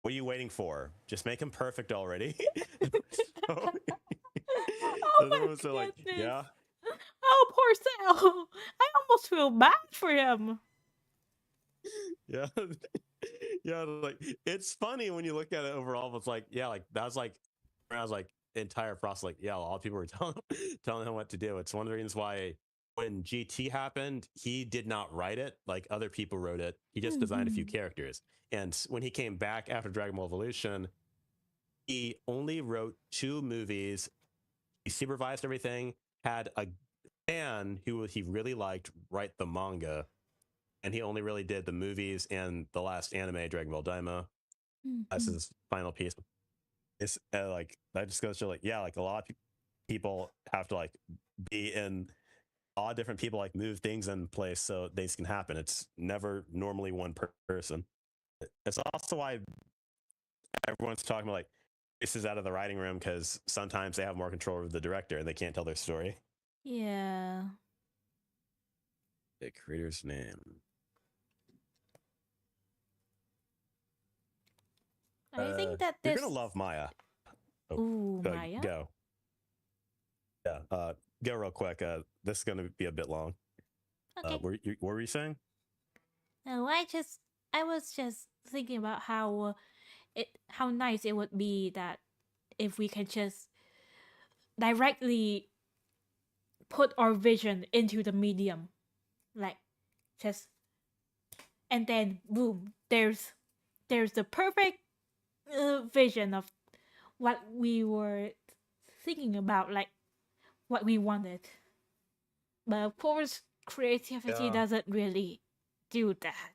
"What are you waiting for? Just make him perfect already." so, Oh so my everyone was like, goodness. "Yeah, Oh, poor Sal. I almost feel bad for him. yeah." Yeah, like it's funny when you look at it overall, but it's like, yeah, like that was like when I was like entire process, like, yeah, a lot of people were telling him what to do. It's one of the reasons why when GT happened, he did not write it, like other people wrote it. He just designed a few Mm-hmm. characters. And when he came back after Dragon Ball Evolution, he only wrote two movies. He supervised everything, had a fan who he really liked write the manga, and he only really did the movies and the last anime, Dragon Ball Daima. That's Mm-hmm. his final piece. It's like that just goes to like, yeah, like a lot of people have to like be in all different people like move things in place so things can happen. It's never normally one person. It's also why everyone's talking about like this is out of the writing room because sometimes they have more control over the director and they can't tell their story. Yeah. The creator's name. I think that You're gonna this. love Maya. Oh, Ooh, Maya. go. Yeah, go real quick. This is gonna be a bit long. Okay. What were you saying? No, I was just thinking about how nice it would be that if we can just directly put our vision into the medium, like just and then boom, there's the perfect vision of what we were thinking about, like what we wanted. But of course, creativity Yeah. doesn't really do that.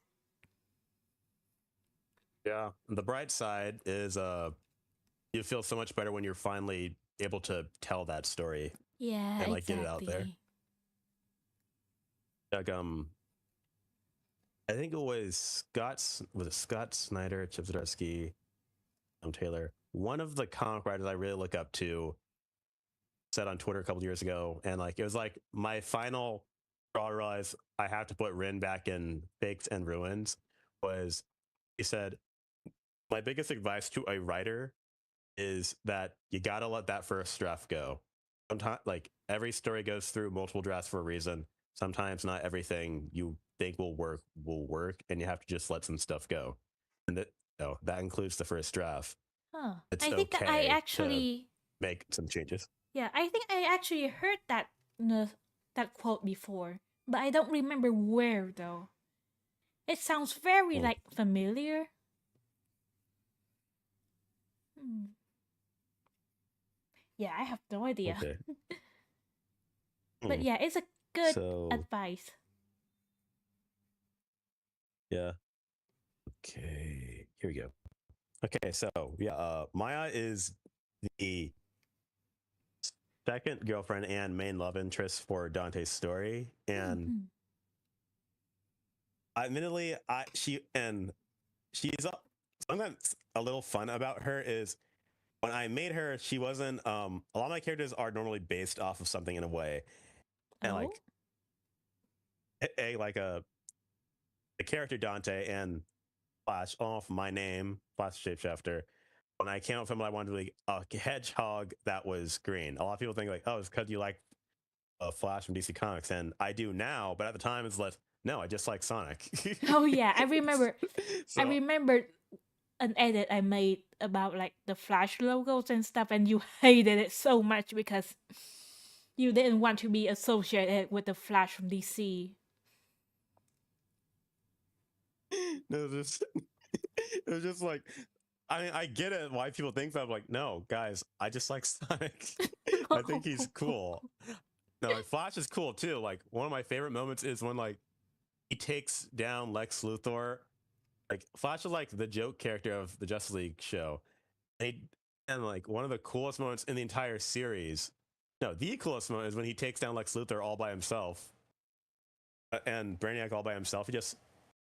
Yeah. The bright side is you feel so much better when you're finally able to tell that story Yeah, and like get it out there. exactly. Like I think it was it Scott Snyder, Chip Zdarsky, Taylor. One of the comic writers I really look up to said on Twitter a couple years ago, and like it was like my final straw to realize I have to put Rin back in Baked and Ruins was he said, my biggest advice to a writer is that you gotta let that first draft go. Sometimes, like every story goes through multiple drafts for a reason. Sometimes not everything you think will work, and you have to just let some stuff go. And that includes the first draft. Huh. It's I think I okay to actually, make some changes. yeah, I think I actually heard uh, that quote before, but I don't remember where though. It sounds very Hmm, like familiar. Hmm. Yeah, I have no idea. okay. But Hmm. yeah, it's a good So advice. yeah. Okay. Here we go. Okay. So yeah, Maya is the second girlfriend and main love interest for Dante's story, and Mhm. admittedly, she's something that's a little fun about her is when I made her, she wasn't. A lot of my characters are normally based off of something in a way, and Oh? like like the character Dante and Flash off my name, Flash Shapeshifter. When I came up with him, I wanted to be a hedgehog that was green. A lot of people think like, oh, it's because you like Flash from DC Comics, and I do now. But at the time, it's like, no, I just like Sonic. Oh yeah, I remember. I So remembered an edit I made about like the Flash logos and stuff, and you hated it so much because you didn't want to be associated with the Flash from DC. no, just it was just like I mean, I get it why people think that. I'm like, no, guys, I just like Sonic. I think he's cool. No, like Flash is cool too. Like one of my favorite moments is when like he takes down Lex Luthor. Like Flash is like the joke character of the Justice League show. And, and like one of the coolest moments in the entire series. No, the coolest moment is when he takes down Lex Luthor all by himself and Brainiac all by himself. He just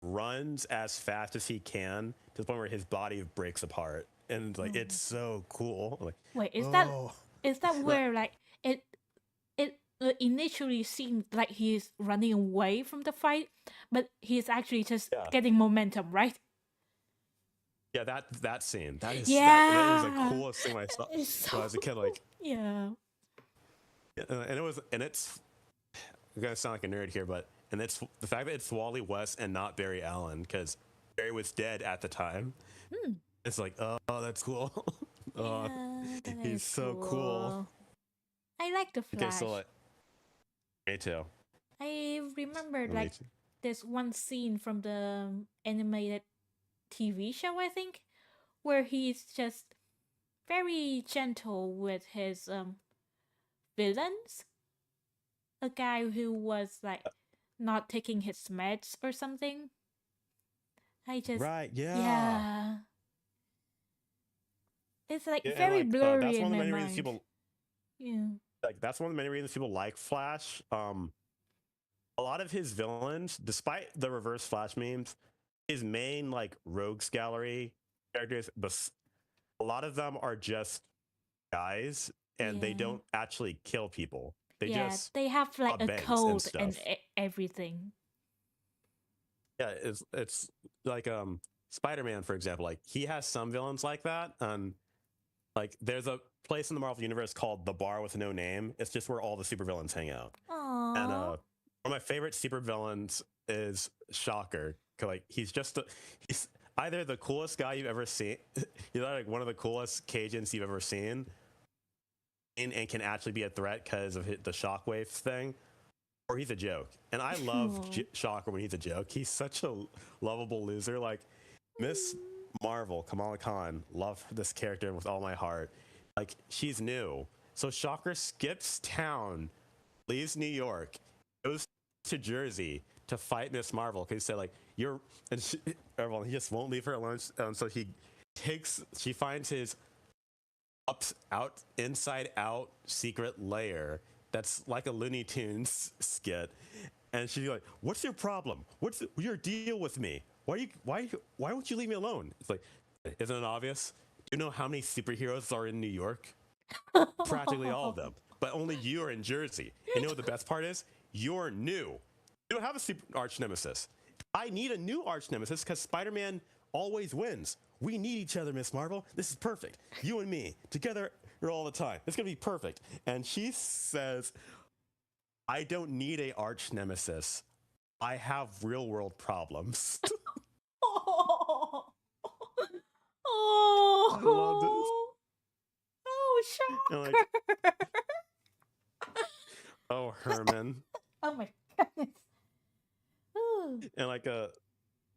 runs as fast as he can to the point where his body breaks apart, and like it's Oh. so cool. I'm like, Wait, oh, is that but where like it initially seemed like he's running away from the fight, but he's actually just yeah, getting momentum, right? yeah, that scene that is the Yeah, coolest thing I saw it's so when I was a kid. Like, yeah. and it's I'm gonna sound like a nerd here, but and it's the fact that it's Wally West and not Barry Allen because Barry was dead at the time. Hmm. It's like, oh, that's cool. Oh, Yeah, that he's is so cool. cool. I like the Okay, so Flash. like, me too. I remembered Me like too. this one scene from the animated TV show, I think, where he's just very gentle with his villains. A guy who was like not taking his meds or something. I just Right, yeah. yeah. It's like Yeah, and very like blurry that's in one of the my many reasons mind. people Yeah. that's one of the many reasons people like Flash. A lot of his villains, despite the reverse Flash memes, his main like rogues gallery characters, a lot of them are just guys and they Yeah. don't actually kill people. They Yeah, just they have like rob a banks and code and stuff. everything. Yeah, it's like Spider-Man, for example. Like he has some villains like that, and like there's a place in the Marvel universe called the Bar with No Name. It's just where all the supervillains hang out. And Aww. one of my favorite supervillains is Shocker. 'Cause, like he's either the coolest guy you've ever seen, he's like one of the coolest Cajuns you've ever seen, and can actually be a threat because of the shockwave thing. or he's a joke. And I love Shocker when he's a joke. He's such a lovable loser. Like Miss Marvel, Kamala Khan, love this character with all my heart. Like she's new, so Shocker skips town, leaves New York, goes to Jersey to fight Miss Marvel because he said like you're and she, well, he just won't leave her alone. So she finds his out inside out secret lair that's like a Looney Tunes skit, and she's like, "What's your problem? What's your deal with me? Why won't you leave me alone?" It's like, isn't it obvious? Do you know how many superheroes are in New York? Practically all of them, but only you are in Jersey. And you know what the best part is? You're new. You don't have a super arch nemesis. I need a new arch nemesis because Spider-Man always wins. We need each other, Miss Marvel. This is perfect. You and me together all the time. It's gonna be perfect. And she says, "I don't need a arch nemesis. I have real world problems." Oh, I love this. oh, oh, And like, shocker! oh Herman. Oh my goodness. Ooh. And like the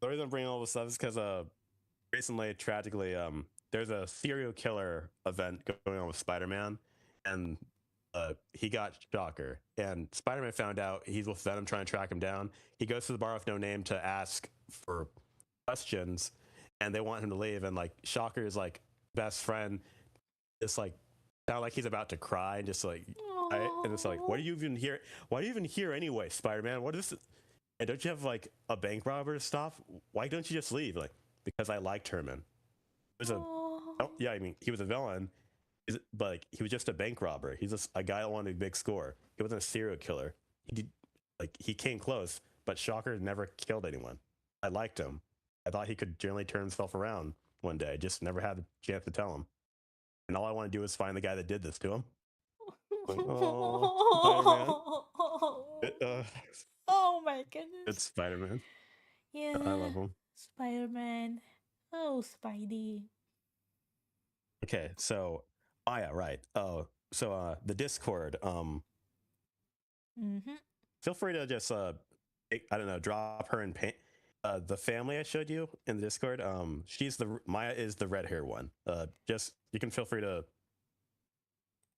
reason I'm bringing all this up is because recently, tragically, there's a serial killer event going on with Spider-Man, and he got Shocker, and Spider-Man found out he's with Venom trying to track him down. He goes to the bar with no name to ask for questions, and they want him to leave, and like Shocker is like best friend, just like sound like he's about to cry, and just like, and it's like, what are you even here? Why are you even here anyway, Spider-Man? What is this? And don't you have like a bank robber to stop? Why don't you just leave? Like, because I liked Herman. He was oh yeah, I mean he was a villain, but like, he was just a bank robber. He's just a guy that wanted a big score. He wasn't a serial killer. He did, like he came close, but Shocker never killed anyone. I liked him. I thought he could generally turn himself around one day. Just never had the chance to tell him. And all I want to do is find the guy that did this to him. Like, oh, Spider-Man. Oh my goodness. It's Spider-Man. I Yeah. love him. Spider-Man. Oh, Spidey. Okay, so yeah, right. Oh, so the Discord. Mm-hmm. Feel free to just I don't know, drop her in paint. The family I showed you in the Discord. She's the Maya is the red hair one. Just you can feel free to.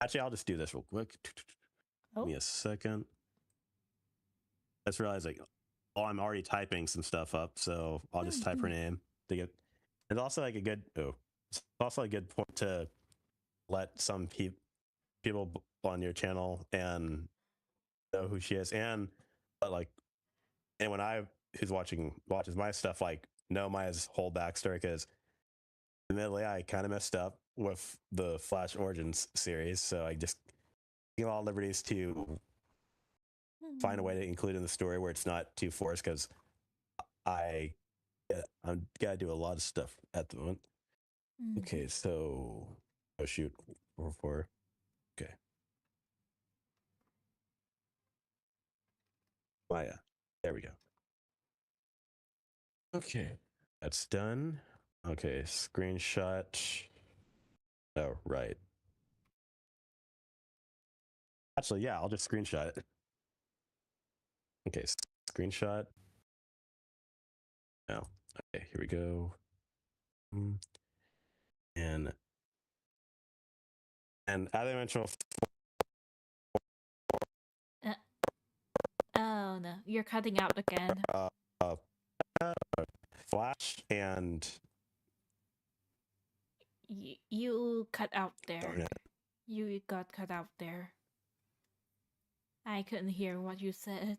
Actually, I'll just do this real quick. Give me a second. I just realized like, oh, I'm already typing some stuff up, so I'll just type her name to get. It's also like a good. Oh, it's also a good point to let some people on your channel and know who she is, and like anyone who's watches my stuff like know Maya's whole backstory because admittedly I kind of messed up with the Flash Origins series, so I just take all liberties to find a way to include in the story where it's not too forced because I'm gotta do a lot of stuff at the moment. Okay, so oh shoot, 4. Okay, Maya, there we go. Okay, that's done. Okay, screenshot. Oh, right. Actually, yeah, I'll just screenshot it. Okay, screenshot. No. Okay, here we go. And as I mentioned, Uh, oh no, you're cutting out again. uh, Flash and You cut out darn there. it. You got cut out there. I couldn't hear what you said.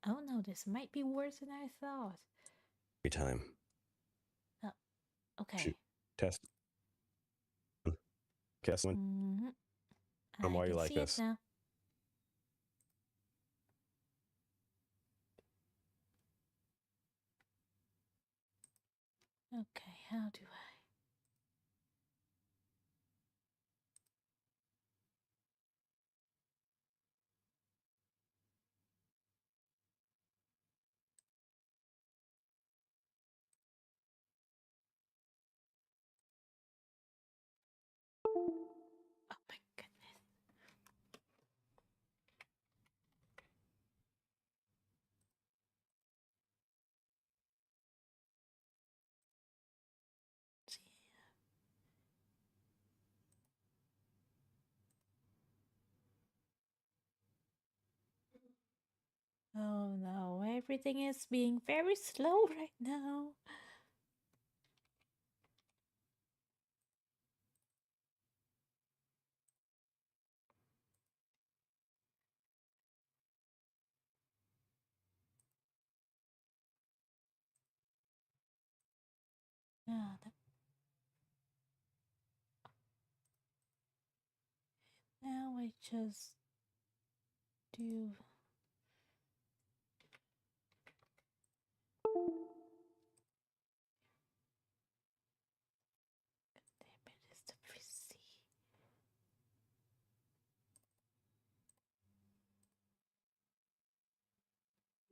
Oh no, this might be worse than I thought. Every time. Okay. Shoot. Test. Guess when. Mm-hmm. Why I you can like see this? it now. Okay, how do I? Oh no, everything is being very slow right now. Ah, now I just do. Damn it, it's the PC.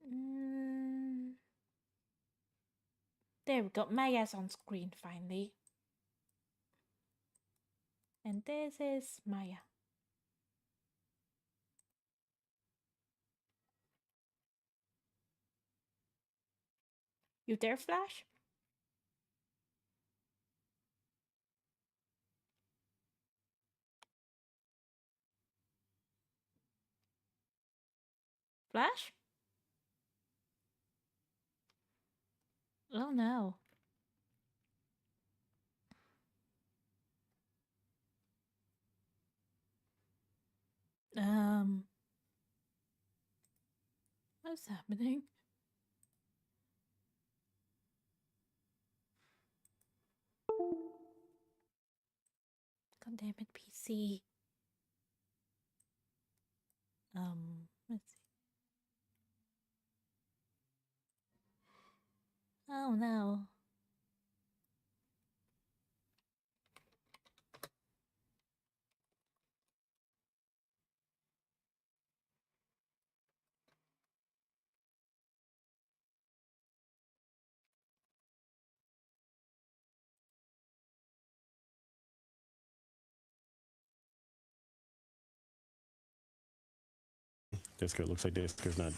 Mm, there we go. Maya's on screen finally. And this is Maya. You there, Flash? Flash? Oh no. Um, what's happening? God damn it, PC. Let's see. Oh no. Discord looks like Discord's not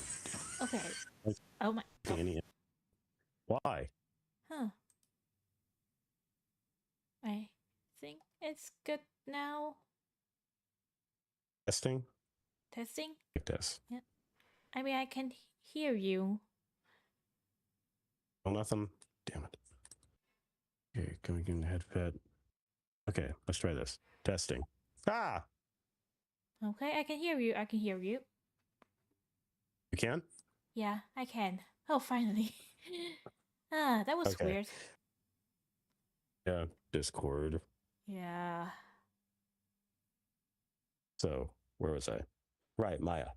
Okay. Oh my. Oh. any. Why? Huh. I think it's good now. Testing? Testing? Like this. Yeah. I mean, I can hear you. Oh, nothing. Damn it. Okay, coming in the headset. Okay, let's try this. Testing. Ah! Okay, I can hear you. I can hear you. You can? Yeah, I can. Oh, finally. Ah, that was Okay. weird. Yeah, Discord. Yeah. So, where was I? Right, Maya.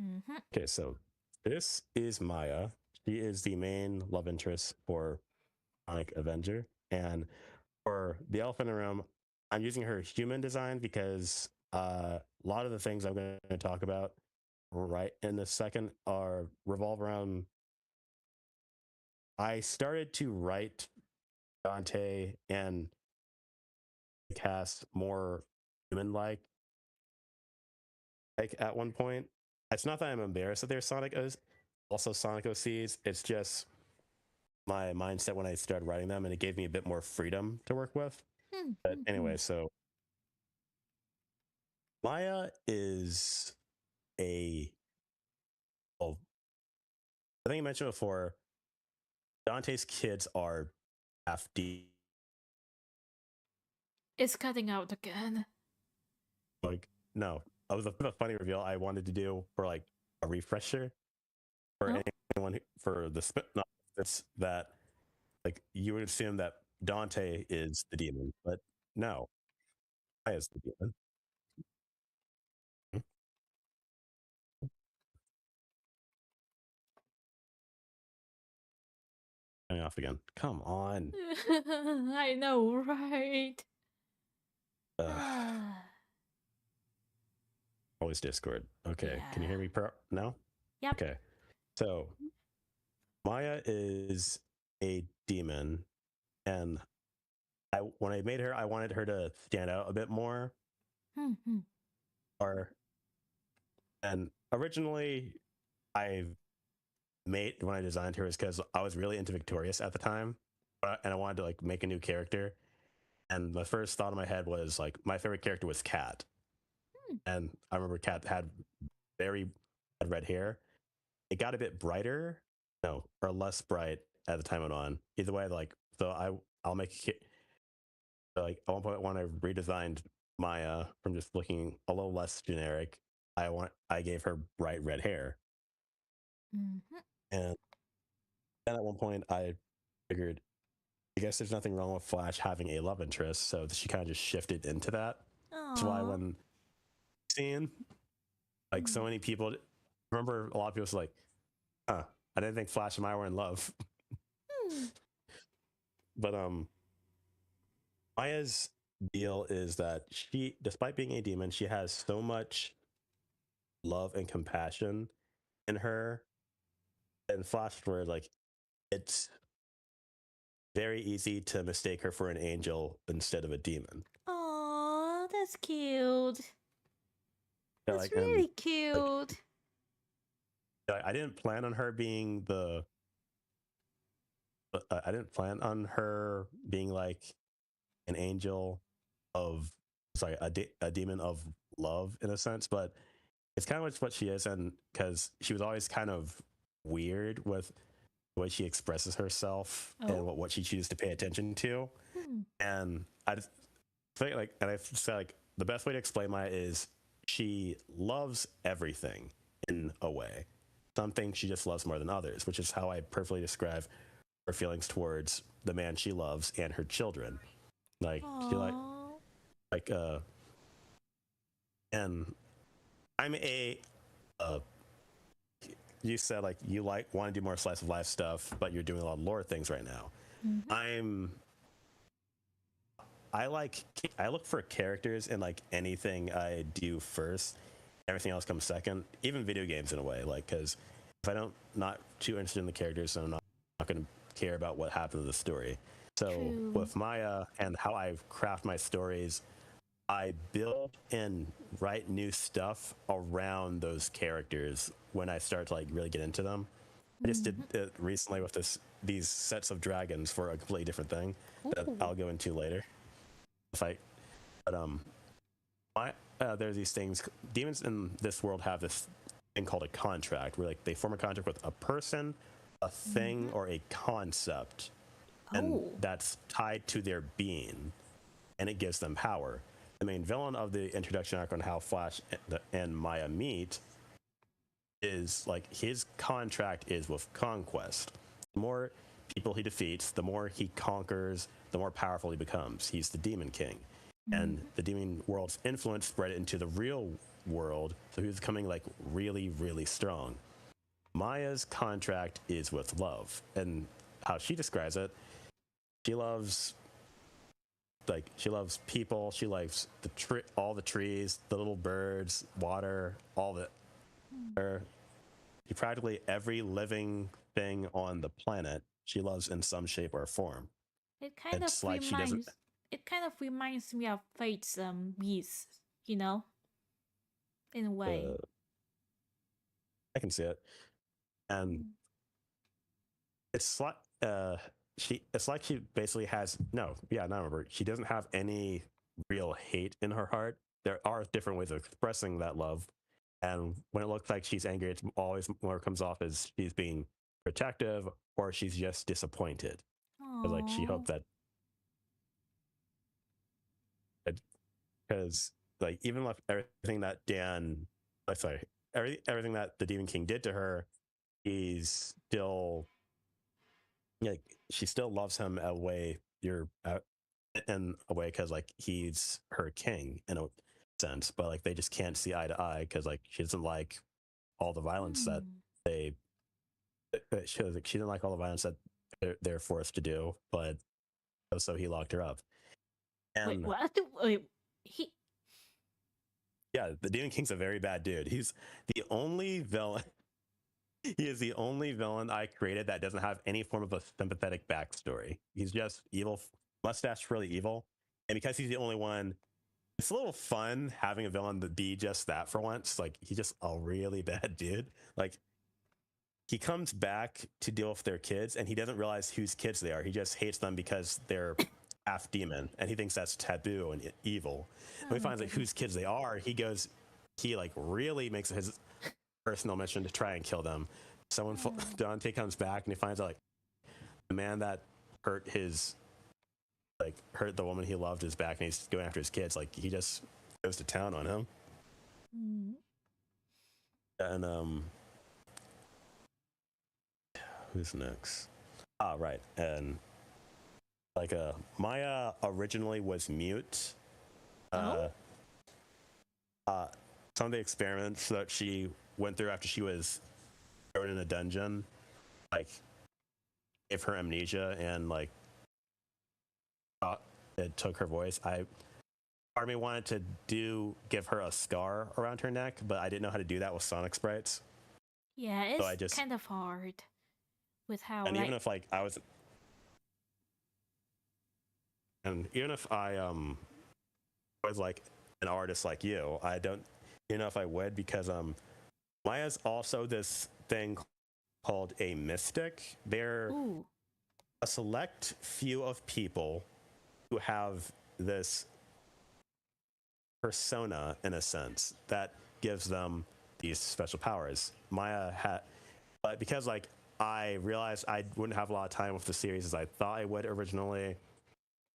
Mm-hmm. Okay, so this is Maya. She is the main love interest for Sonic Avenger. And for the elephant in the room, I'm using her human design because a lot of the things I'm going to talk about right in this second are revolve around. I started to write Dante and cast more human like at one point. It's not that I'm embarrassed that there's Sonic also Sonic OCs. It's just my mindset when I started writing them, and it gave me a bit more freedom to work with. But Mm-hmm. anyway, so Maya is a well, I think I mentioned before, Dante's kids are half D. It's cutting out again. Like, no, that was a funny reveal I wanted to do for like a refresher for Oh. anyone for the it's that like you would assume that Dante is the demon, but no, I is the demon. Turning off again. Come on. I know, right? Ugh, always Discord. Okay, can you Yeah. hear me now? Yep. Okay, so Maya is a demon, and when I made her, I wanted her to stand out a bit more. Mm-hmm. Or and originally, I made when I designed her is because I was really into Victorious at the time, and I wanted to like make a new character. And the first thought in my head was like my favorite character was Cat, Hmm. and I remember Cat had very red hair, it got a bit brighter, no, or less bright at the time it went on. Either way, like so I'll make it like at one point when I redesigned Maya from just looking a little less generic, I gave her bright red hair. Mm-hmm. And then at one point I figured I guess there's nothing wrong with Flash having a love interest, so she kind of just shifted into that. That's why Aww. when seeing like so Mm. many people remember a lot of people was like, huh, I didn't think Flash and Maya were in love. Hmm. But Maya's deal is that she, despite being a demon, she has so much love and compassion in her. And Flash, where like it's very easy to mistake her for an angel instead of a demon. Aw, that's cute. Yeah, That's like and really like cute. I didn't plan on her being the. I didn't plan on her being like an angel of, sorry, a demon of love in a sense, but it's kind of what she is, and because she was always kind of weird with the way she expresses herself and Oh. what she chooses to pay attention to. Hmm. And I just think like, and I say like the best way to explain Maya is she loves everything in a way. Some things she just loves more than others, which is how I perfectly describe her feelings towards the man she loves and her children. Like she Aw. like and I'm a uh you said like you like want to do more slice of life stuff, but you're doing a lot of lore things right now. Mm-hmm. I'm I like I look for characters in like anything I do first. Everything else comes second. Even video games in a way, like because if I don't not too interested in the characters, then I'm not going to care about what happened to the story. So True. with Maya and how I craft my stories, I build and write new stuff around those characters when I start to like really get into them. I just did Mm-hmm. it recently with these sets of dragons for a completely different thing that Ooh. I'll go into later. If I, but there's these things. Demons in this world have this thing called a contract, where like they form a contract with a person, a thing, Mm-hmm. or a concept, and Oh. that's tied to their being, and it gives them power. The main villain of the introduction arc on how Flash and Maya meet is like his contract is with conquest. The more people he defeats, the more he conquers, the more powerful he becomes. He's the Demon King. And Mm-hmm. the demon world's influence spread into the real world, so he's becoming like really, really strong. Maya's contract is with love, and how she describes it, she loves she loves people, she loves all the trees, the little birds, water, all the air, practically every living thing on the planet she loves in some shape or form. It kind of It's like she doesn't. reminds. It kind of reminds me of Fate's beast. You know, in a way. Uh, I can see it, and Mm. it's like It's like she basically has no. Yeah, no, remember she doesn't have any real hate in her heart. There are different ways of expressing that love, and when it looks like she's angry, it always more comes off as she's being protective or she's just disappointed. Because like she Aww. hoped that because like even with everything that sorry, everything that the Demon King did to her, he's still like she still loves him a way you're in a way because like he's her king in a sense, but like they just can't see eye to eye because like she doesn't like all the violence that Hmm. they she didn't like all the violence that they're forced to do, but so he locked her up. Wait, And what? Wait, he. yeah, the Demon King's a very bad dude. He's the only villain. He is the only villain I created that doesn't have any form of a sympathetic backstory. He's just evil, mustache really evil, and because he's the only one, it's a little fun having a villain that be just that for once. Like he's just a really bad dude. Like he comes back to deal with their kids, and he doesn't realize whose kids they are. He just hates them because they're half demon, and he thinks that's taboo and evil. Oh When he my finds out whose goodness. kids they are, he like really makes his personal mission to try and kill them. someone Oh. Dante comes back and he finds out like the man that hurt his hurt the woman he loved is back and he's going after his kids. Like he just goes to town on him. Mm. And who's next? Ah, right. And like Maya originally was mute. Oh. Uh, some of the experiments that she went through after she was thrown in a dungeon, like gave her amnesia and like it took her voice. Part of me wanted to give her a scar around her neck, but I didn't know how to do that with Sonic sprites. Yeah, So it's I just kind of hard with how and like. even if like I was and even if I was like an artist like you, I don't if I would because Maya's also this thing called a mystic. They're Ooh. a select few of people who have this persona in a sense that gives them these special powers. Maya had, but because like I realized I wouldn't have a lot of time with the series as I thought I would originally,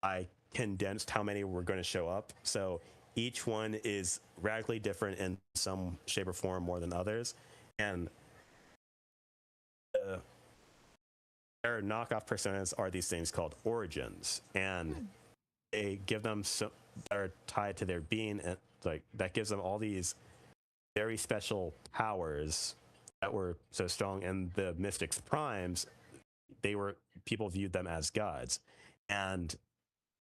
I condensed how many were going to show up. So each one is radically different in some shape or form more than others, and their knockoff personas are these things called origins, and Hmm. they give them that are tied to their being, and like that gives them all these very special powers that were so strong. And the Mystics Primes, they were people viewed them as gods, and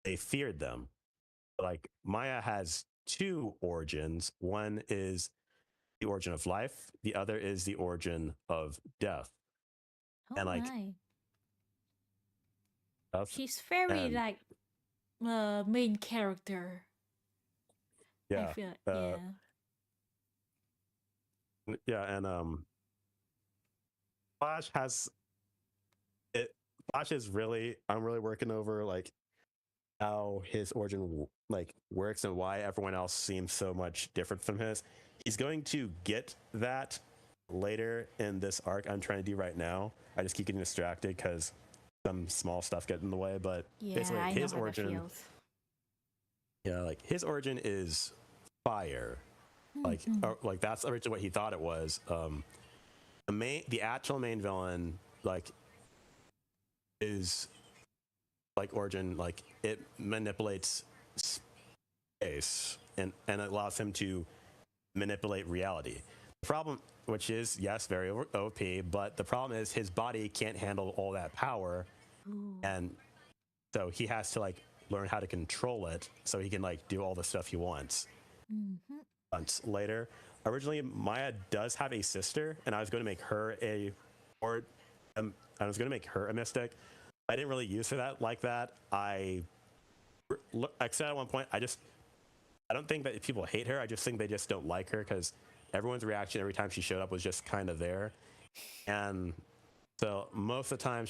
they feared them. Like Maya has two origins. One is the origin of life. The other is the origin of death. Oh And like my. death, She's very and like main character. I yeah, feel uh, yeah. yeah, and Flash has it. Flash is really. I'm really working over like how his origin like works and why everyone else seems so much different from his. He's going to get that later in this arc I'm trying to do right now. I just keep getting distracted because some small stuff get in the way. But Yeah, basically, I know his how that origin, feels. yeah, like his origin is fire. Mm-hmm. Like that's originally what he thought it was. The actual main villain, like, is like origin, like it manipulates space and it allows him to manipulate reality. The problem, which is yes, very OP, but the problem is his body can't handle all that power, Ooh. and so he has to like learn how to control it so he can like do all the stuff he wants. Mm-hmm. Months later, originally Maya does have a sister, and I was going to make her or I was going to make her a mystic. I didn't really use her that like that. I said at one point, I don't think that people hate her. I just think they just don't like her because everyone's reaction every time she showed up was just kind of there. And so most of the time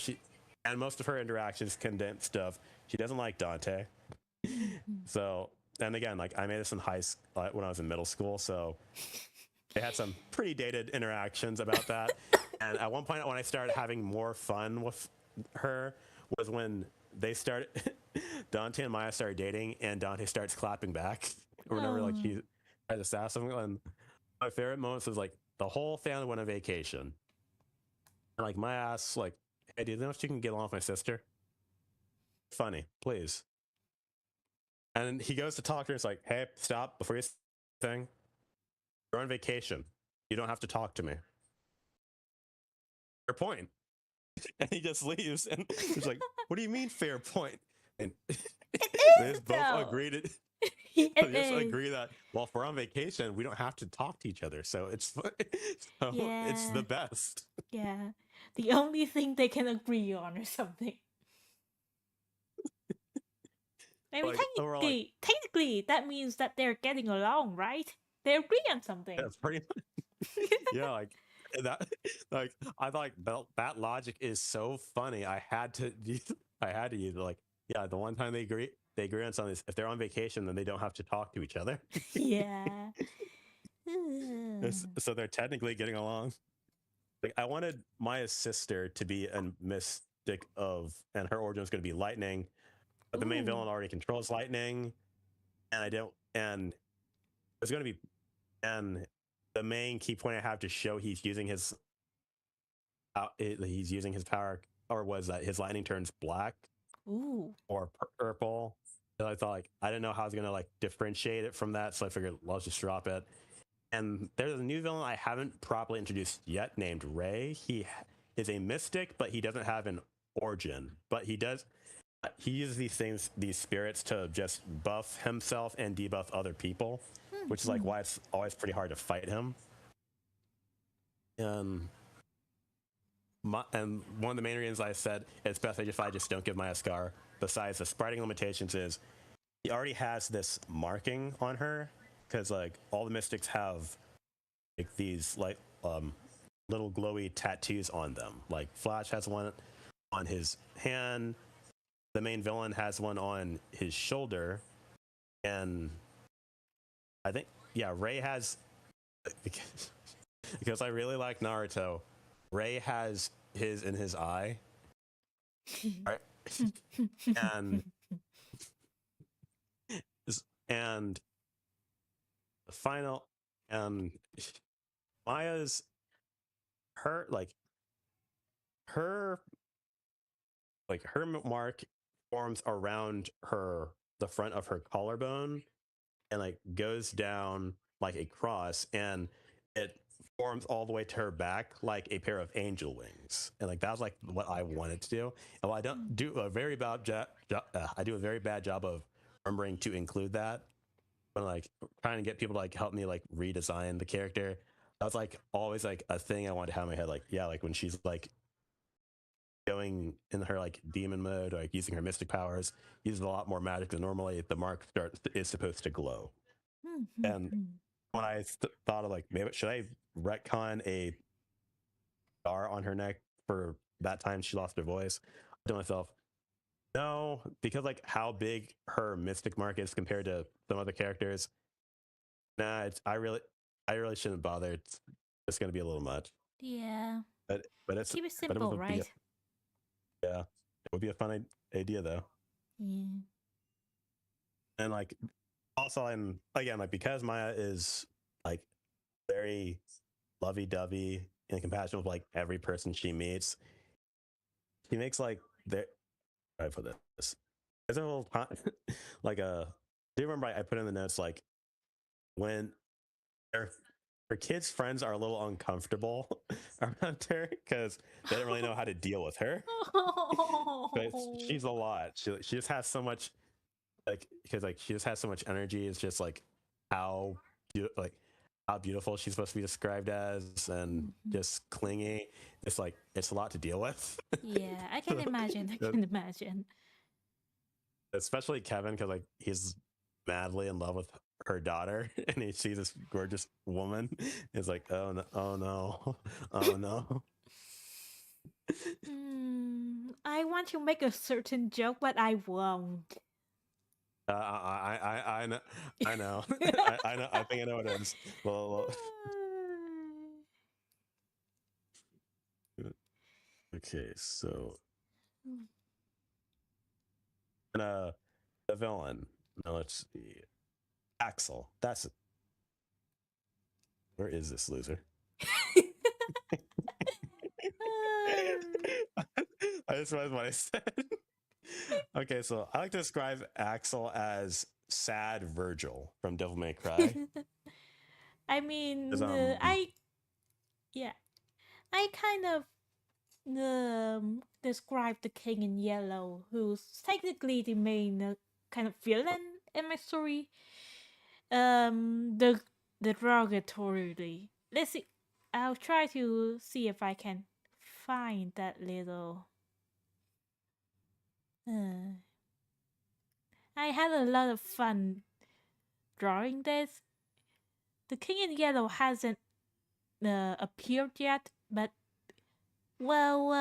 most of her interactions condensed stuff. She doesn't like Dante. Mm-hmm. So, and again, like I made this in high school when I was in middle school. So they had some pretty dated interactions about that. And at one point when I started having more fun with her was when they started, Dante and Maya started dating and Dante starts clapping back. Whenever like Oh. he tries to sass him. And my favorite moments was like the whole family went on vacation. And like my ass, like, hey, do you know if you can get along with my sister? Funny, please. And he goes to talk to her. It's like, hey, stop before you say anything. You're on vacation. You don't have to talk to me. Fair point. And he just leaves. And he's like, what do you mean fair point? And It they is just both though. agreed. It They just is. agree that well, if we're on vacation, we don't have to talk to each other. So it's Yeah. the best. Yeah. The only thing they can agree on or something. I mean, Like overall, like technically, that means that they're getting along, right? They agree on something. that's pretty yeah, like that like I thought that logic is so funny. I had to I had to use it like yeah, the one time they agree on something is if they're on vacation then they don't have to talk to each other. Yeah. Ugh. So they're technically getting along. like I wanted Maya's sister to be a mystic of, and her origin was going to be lightning, but the main Ooh. villain already controls lightning, and I don't, and it's going to be, and the main key point I have to show he's using his power, or was that his lightning turns black Ooh. or purple. And I thought like I didn't know how I was gonna like differentiate it from that, so I figured let's just drop it. And there's a new villain I haven't properly introduced yet named Ray. He is a mystic, but he doesn't have an origin. But he uses these things, these spirits, to just buff himself and debuff other people, which is like Mm-hmm. why it's always pretty hard to fight him. And and one of the main reasons I said it's best if I just don't give Maya a scar, besides the spriting limitations, is he already has this marking on her, because like all the mystics have like these like little glowy tattoos on them. Like Flash has one on his hand, the main villain has one on his shoulder, and I think yeah, Ray has because I really like Naruto. Ray has his in his eye, right? and and the final and Maya's her like her her mark forms around her the front of her collarbone and like goes down like a cross, and it forms all the way to her back like a pair of angel wings, and like that's like what I wanted to do. And while I don't do a very bad I do a very bad job of remembering to include that, but like trying to get people to like help me like redesign the character. That's like always like a thing I wanted to have in my head. Like yeah, like when she's like going in her like demon mode, or like using her mystic powers, uses a lot more magic than normally. The mark is supposed to glow. And when I thought of like maybe should I retcon a star on her neck for that time she lost her voice, I told myself no, because like how big her mystic mark is compared to some other characters. Nah, I really shouldn't bother. It's just gonna be a little much. Yeah. But it's Keep it but it simple, would be a, right? yeah, it would be a fun idea though. Yeah. And like also, and again, like because Maya is like very lovey-dovey and compassionate with like every person she meets, she makes like there. I put this. There's a little like a. Do you remember I put in the notes like when her her kids' friends are a little uncomfortable around her because they don't really know how to deal with her. But she's a lot. She just has so much like because like she just has so much energy. It's just like how like how beautiful she's supposed to be described as, and Mhm. just clingy. It's like it's a lot to deal with. Yeah, I can imagine. I can imagine. Especially Kevin, because like he's madly in love with her daughter, and he sees this gorgeous woman. It's like oh no, oh no, oh no. I want to make a certain joke, but I won't. I know, I know, I know. I think I know what it is. Well, okay, so and the villain. Now let's see. Axel. That's where is this loser? I just realized what I said. Okay, so I like to describe Axel as sad Virgil from Devil May Cry. I 'Cause, mean, yeah, I kind of describe the King in Yellow, who's technically the main kind of villain in my story. The derogatorily. Let's see. I'll try to see if I can find that little. Uh, I had a lot of fun drawing this. The King in Yellow hasn't appeared yet, but well,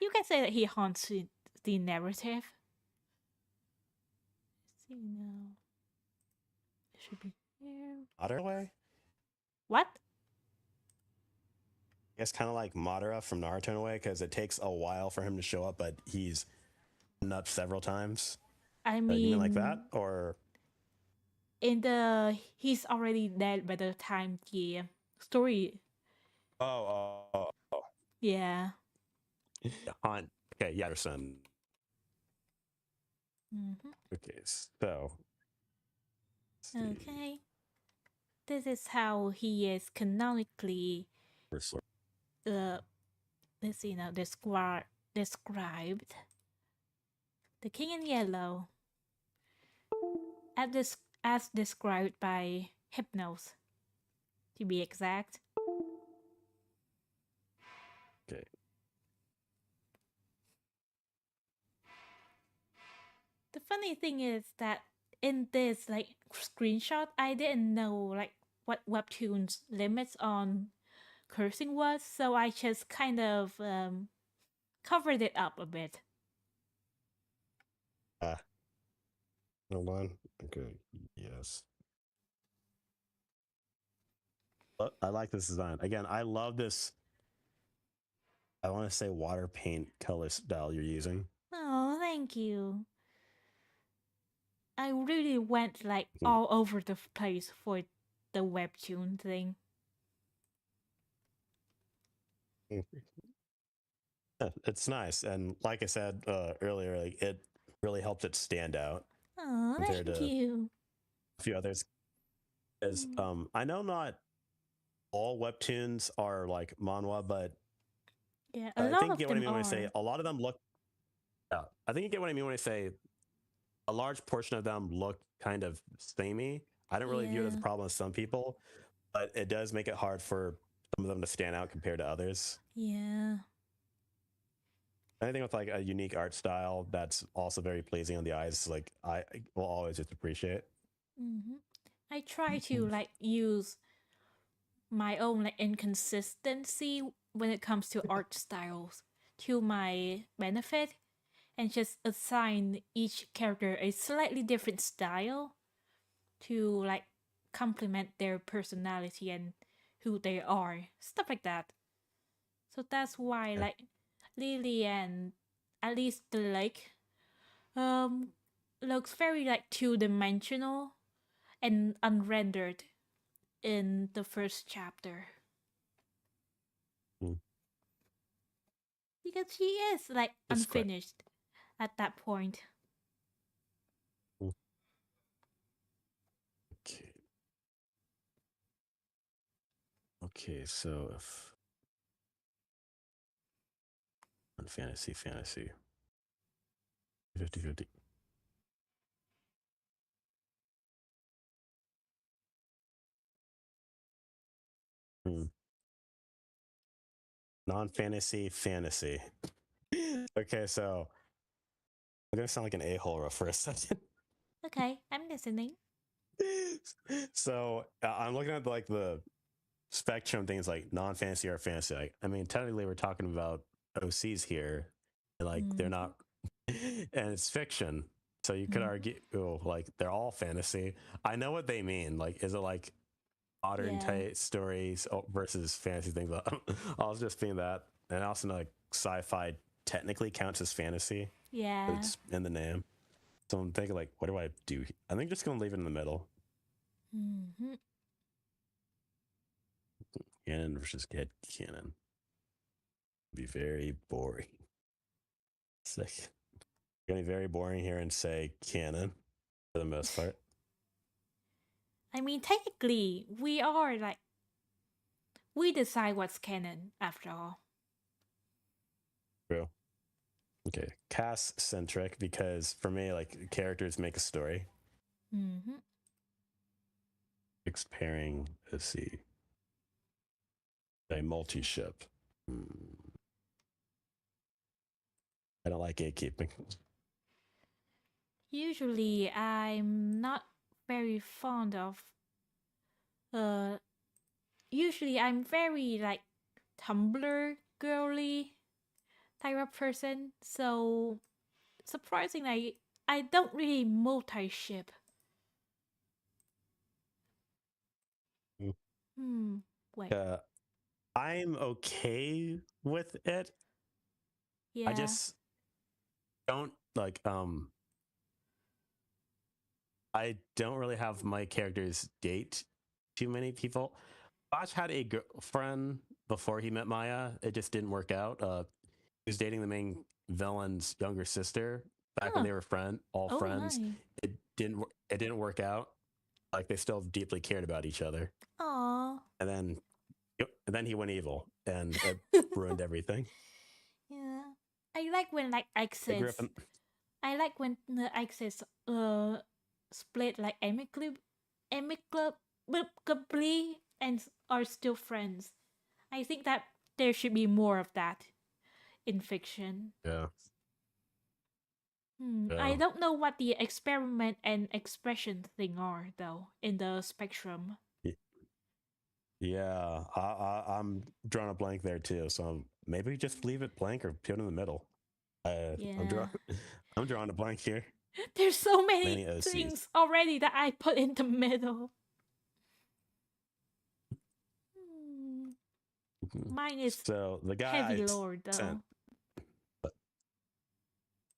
you can say that he haunts the narrative. Let's see now. It should be here. Other way? What? guess kind of like Madara from Naruto in a way, because it takes a while for him to show up, but he's been up several times. I You mean like that, mean, or in the he's already dead by the time the story. oh, Yeah. on? Okay, yeah, son. Mm-hmm. Okay, so let's see. Okay. This is how he is canonically uh let's see now described. The King in Yellow as described by Hypnos, to be exact. Okay, The funny thing is that in this like screenshot, I didn't know like what webtoons limits on cursing was, so I just kind of covered it up a bit. uh, hold on. Okay, yes. I like this design. Again, I love this. I want to say water paint color style you're using. Oh, thank you. I really went like Mm. all over the place for the webtoon thing. Yeah, it's nice, and like I said earlier, like it really helped it stand out Oh, compared thank to you. a few others. Is Mm, I know not all webtoons are like manhwa, but yeah, a I lot think you of get what I them mean when I say are. a lot of them look. Yeah, I think you get what I mean when I say a large portion of them look kind of samey. I don't really view it as a Yeah, problem with some people, but it does make it hard for some of them to stand out compared to others. yeah. Anything with like a unique art style that's also very pleasing on the eyes, like I will always just appreciate. Mm-hmm. I try to like use my own like inconsistency when it comes to art styles to my benefit and just assign each character a slightly different style to like complement their personality and who they are, stuff like that. So that's why Yeah. like Lily and at least the lake um looks very like two-dimensional and unrendered in the first chapter Mm, because she is like describe. unfinished at that point. Mm, okay. Okay, so if on fantasy 50-50. Hmm. Non-fantasy fantasy. Okay, so I'm gonna sound like an a-hole for a second. Okay, I'm listening. So I'm looking at like the spectrum things like non-fantasy or fantasy. Like, I mean, technically we're talking about OCs here, and like they're Mm-hmm. not, and it's fiction. So you could Mm-hmm. argue, oh, like they're all fantasy. I know what they mean. Like, is it like modern Yeah, type stories versus fantasy things? I was just being that, and I also know like sci-fi technically counts as fantasy, but yeah. it's in the name. So I'm thinking like, what do I do? I think just gonna leave it in the middle. Mm-hmm. Canon versus head canon. Be very boring. It's like gonna be very boring here and say canon for the most part. I mean, technically, we are like we decide what's canon after all. True. Okay. Cast centric because for me, like characters make a story. Mm-hmm. Fixed pairing. Let's see. A multi ship. I don't like gatekeeping. Usually, I'm not very fond of. Uh, usually I'm very like Tumblr girly type of person. So surprisingly, I don't really multi ship. Hmm. Wait. Uh, I'm okay with it. I Yeah. just don't like I don't really have my characters date too many people. Bosch had a girlfriend before he met Maya. It just didn't work out. He was dating the main villain's younger sister back when Huh. they were all Oh friends. my. It didn't work out. Like they still deeply cared about each other. Aw. And then he went evil and it ruined everything. Yeah. I like when like They grew up exes. in I like when the exes split like amicably and are still friends. I think that there should be more of that in fiction. yeah. I Yeah. don't know what the experiment and expression thing are though in the spectrum. Yeah, I'm drawing a blank there too. So maybe just leave it blank or put it in the middle. I'm Yeah. drawing, I'm drawing a blank here. There's so many Many OCs. things already that I put in the middle. Hmm. Mine is So the guy heavy I lore sent,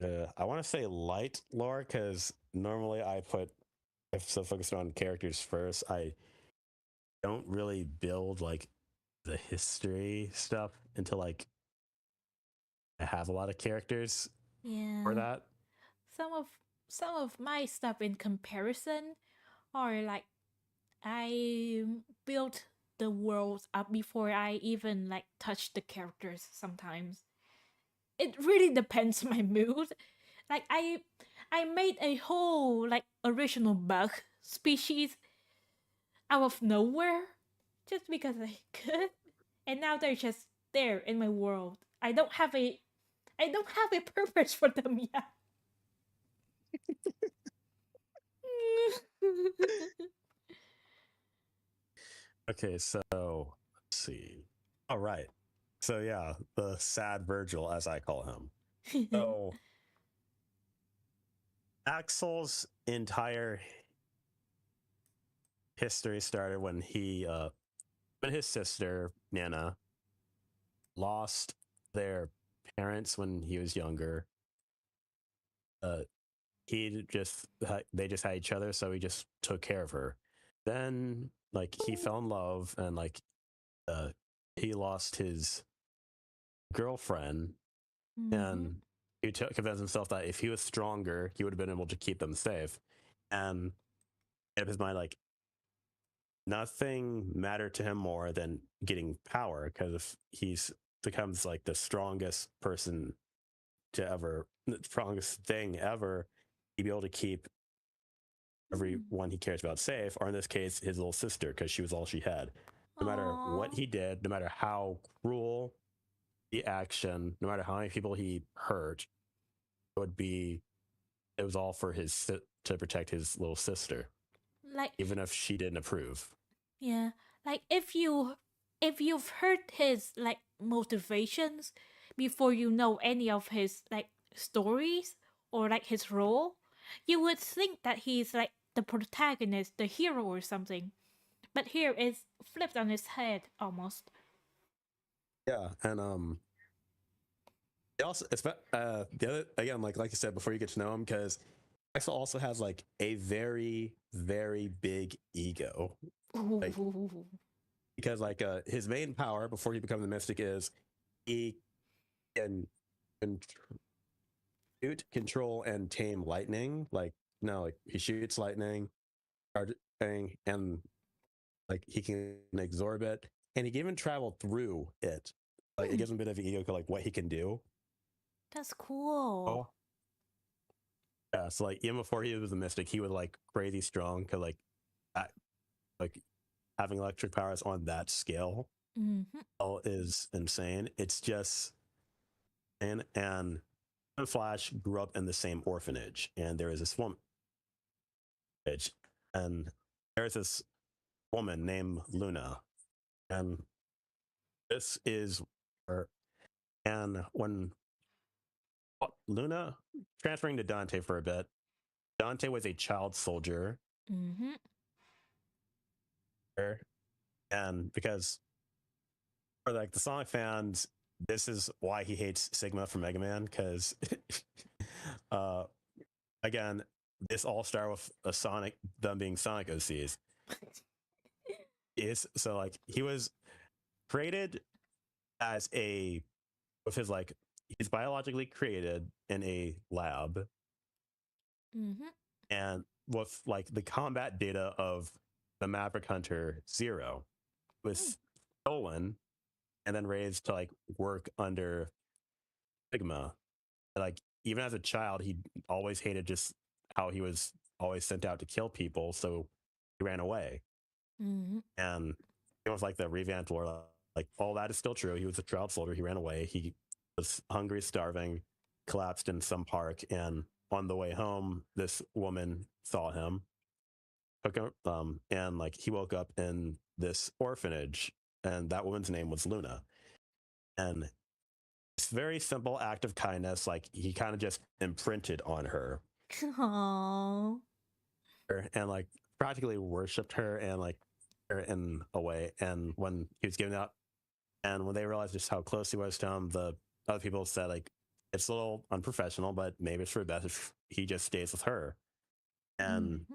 though. I want to say light lore because normally I put if so focused on characters first. I don't really build like the history stuff until like I have a lot of characters for Yeah. that. Some of some of my stuff in comparison are like I built the world up before I even like touch the characters sometimes. It really depends my mood. Like I made a whole like original bug species out of nowhere just because I could. And now they're just there in my world. I don't have a purpose for them yet. Okay, so let's see. All right. So yeah, the sad Virgil, as I call him. So Axel's entire history started when his sister Nana lost their parents when he was younger. Uh, they just had each other, so he just took care of her. Then like he fell in love and like uh, he lost his girlfriend Mhm. and convinced himself that if he was stronger, he would have been able to keep them safe. And in his mind, like nothing mattered to him more than getting power because if he's becomes like the strongest person to ever, the strongest thing ever, he'd be able to keep Mm. everyone he cares about safe, or in this case, his little sister, because she was all she had. No matter what Aw. he did, no matter how cruel the action, no matter how many people he hurt, it would be it was all for to protect his little sister, Like even if she didn't approve. yeah, like if you've heard his like motivations before you know any of his like stories or like his role, you would think that he's like the protagonist, the hero or something. But here it's flipped on his head almost. Yeah, and it also it's the other again, like I said before you get to know him, because Axel also has like a very big ego, like Ooh. because like his main power before he becomes the Mystic is he can shoot, control, and tame lightning. Like no, like he shoots lightning, and like he can absorb it, and he can even travel through it. Like it Hmm, gives him a bit of an ego, like what he can do. that's cool. Oh, yeah. So like even before he was a mystic, he was like crazy strong. Cause that, like having electric powers on that scale Mm-hmm. is insane. It's just and Flash grew up in the same orphanage, and there is this woman, and there's this woman named Luna, and this is her. And when Luna transferring to Dante for a bit, Dante was a child soldier, Mm-hmm. and because For like the Sonic fans, this is why he hates Sigma from Mega Man, because uh again, this all started with a Sonic, them being Sonic OCs. Is so like he was created as a with his like he's biologically created in a lab, Mm-hmm. and with like the combat data of the Maverick Hunter Zero Mm. was stolen and then raised to like work under Sigma. Like even as a child, he always hated just how he was always sent out to kill people, so he ran away. Mm-hmm. And it was like the revamped lore. Like all that is still true. He was a child soldier. He ran away. He was hungry, starving, collapsed in some park, and on the way home, this woman saw him, took him, and like he woke up in this orphanage, and that woman's name was Luna. And it's very simple act of kindness. Like he kind of just imprinted on her Aww. and like practically worshipped her and like her in a way. And when he was giving out, and when they realized just how close he was to him, the other people said like it's a little unprofessional, but maybe it's for the best if he just stays with her. And Mm-hmm.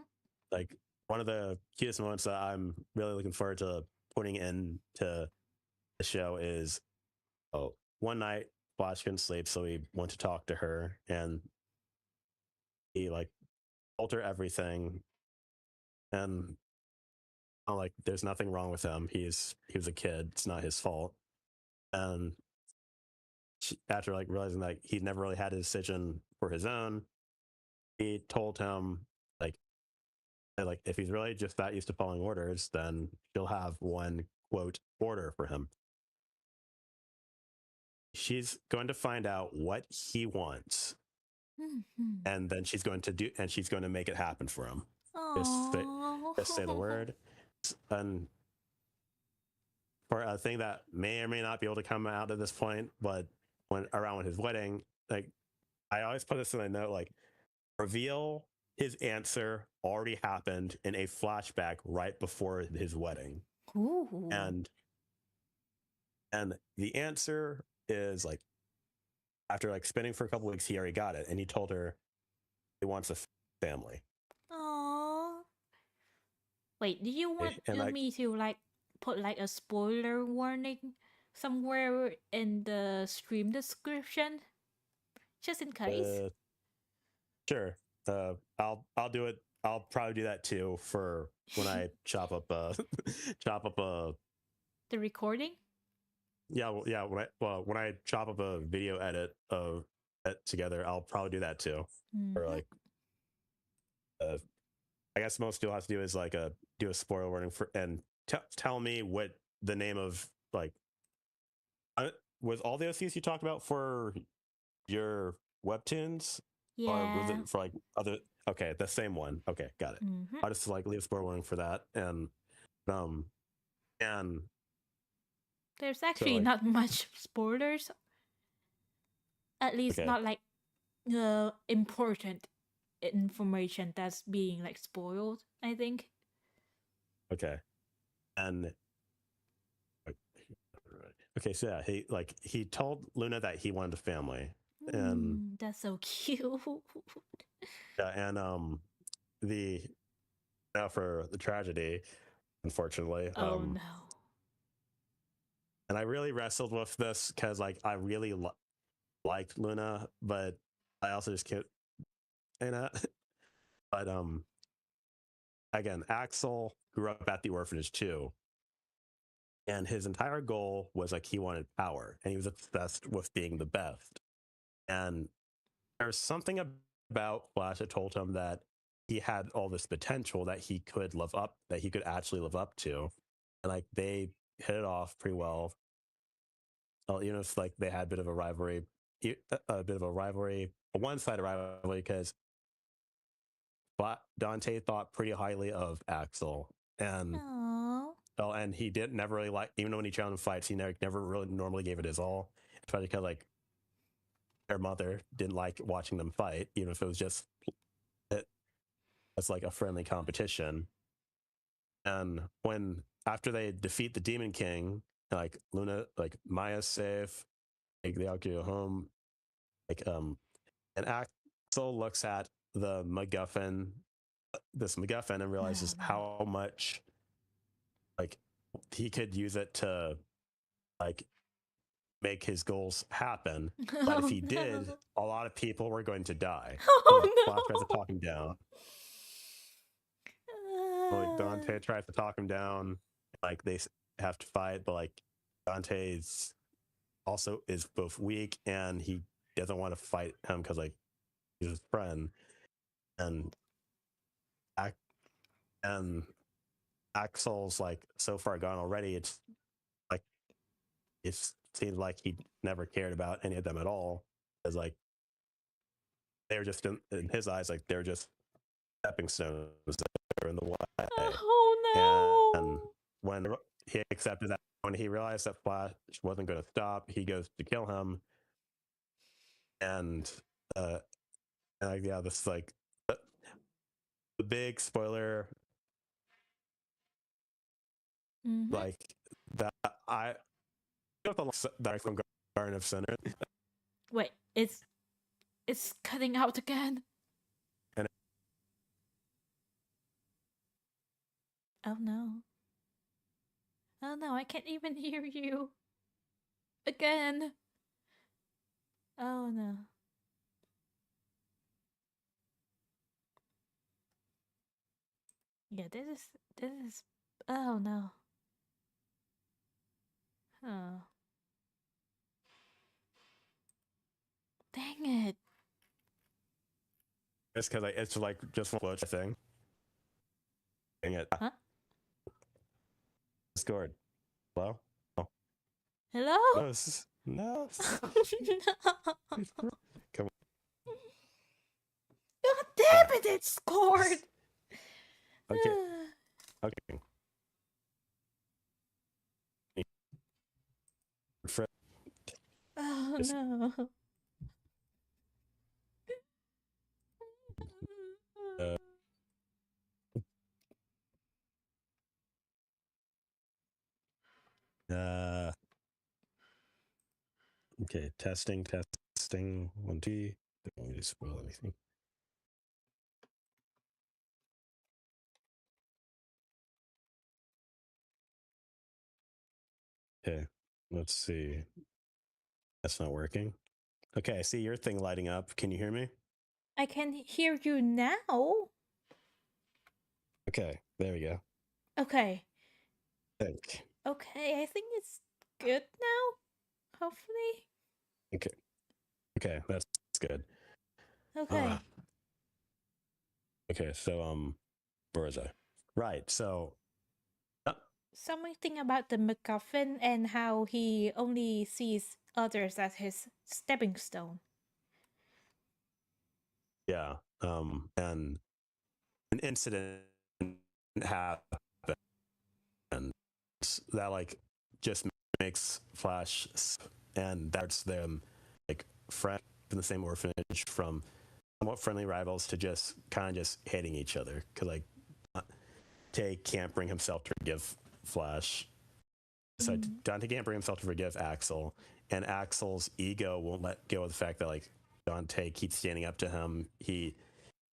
like one of the cutest moments that I'm really looking forward to putting into the show is one night Flash couldn't sleep, so he went to talk to her, and he like told her everything, and like there's nothing wrong with him. He was a kid. It's not his fault. And after like realizing that he'd never really had a decision for his own, he told him like like if he's really just that used to following orders, then she'll have one quote order for him. She's going to find out what he wants, Mm-hmm. and then she's going to make it happen for him. Just say, just say the Aww. word, and for a thing that may or may not be able to come out at this point, but when around his wedding, like I always put this in a note, like reveal his answer already happened in a flashback right before his wedding, Ooh. and the answer is like after like spinning for a couple weeks, he already got it, and he told her he wants a family. Aww. Wait, do you want And like me to like put like a spoiler warning somewhere in the stream description? Just in case. uh, sure, I'll do it. I'll probably do that too for when I chop up chop up a The recording? yeah, well, yeah. When I chop up a video edit of it together, I'll probably do that too. Or Mm-hmm. like, uh, I guess most you'll have to do is like do a spoiler warning for and tell me what the name of like was all the OCs you talked about for your webtoons, or was Yeah. it for like other? Okay, the same one. Okay, got it. Mm-hmm. I'll just like leave a spoiler warning for that, um and There's so actually like not much spoilers. At least okay, not like important information that's being like spoiled, I think. okay, and okay, so yeah, he told Luna that he wanted a family, and That's so cute. yeah, and the now for the tragedy, unfortunately, Oh no. and I really wrestled with this because like I really liked Luna, but I also just can't, you know, but again, Axel grew up at the orphanage too, and his entire goal was like he wanted power, and he was obsessed with being the best, and there's something about Flash that told him that he had all this potential that he could live up, that he could actually live up to. And like they hit it off pretty well. You know, it's like they had a bit of a rivalry, a one-sided rivalry because Dante thought pretty highly of Axel, and Oh. and he did never really like, even when he challenged fights, he never really normally gave it his all, especially because like their mother didn't like watching them fight, even if it was just as like a friendly competition. And when after they defeat the Demon King, like Luna, like Maya's safe, like they all go home. Like and Axel looks at the MacGuffin, this MacGuffin, and Oh realizes no. how much like he could use it to like make his goals happen. But if Oh he did, no. a lot of people were going to die. So Flash tries to Oh talk him down. Like no. Dante tries to talk him down. Like they have to fight, but like Dante's also is both weak and he doesn't want to fight him because like he's his friend. And and Axel's like so far gone already. It's like it seems like he never cared about any of them at all. Because like they were just in his eyes, like they're just stepping stones that are in the way. And Oh when he accepted that, when he realized that Flash wasn't going to stop, he goes to kill him. And uh, yeah, this is like the big spoiler, no. Mm-hmm. like that I got the that from Garden of Sinners, Wait, it's cutting out again. and Oh no. Oh no, I can't even hear you. Again. Oh no. Yeah, this is oh no. Oh. Dang it. it's because it's like just one glitch thing. Dang it. Huh? Discord. Hello? Oh, Hello? no, no. No. Come God on. damn it, it scored! Okay. Okay. Oh Just, no. uh, uh, okay. Testing. 1, 2. Don't want me to spoil anything. Okay. Let's see. That's not working. Okay. I see your thing lighting up. Can you hear me? I can hear you now. Okay. There we go. Okay. Think. Okay, I think it's good now. Hopefully. Okay. Okay. That's good. Uh, Okay. okay. So, where was I? Right. So, Something about the MacGuffin and how he only sees others as his stepping stone. yeah. And an incident happened that like just makes Flash and that's them like friends in the same orphanage from somewhat friendly rivals to just kind of just hating each other because like Dante can't bring himself to forgive Flash. So Mm. Dante can't bring himself to forgive Axel, and Axel's ego won't let go of the fact that like Dante keeps standing up to him. He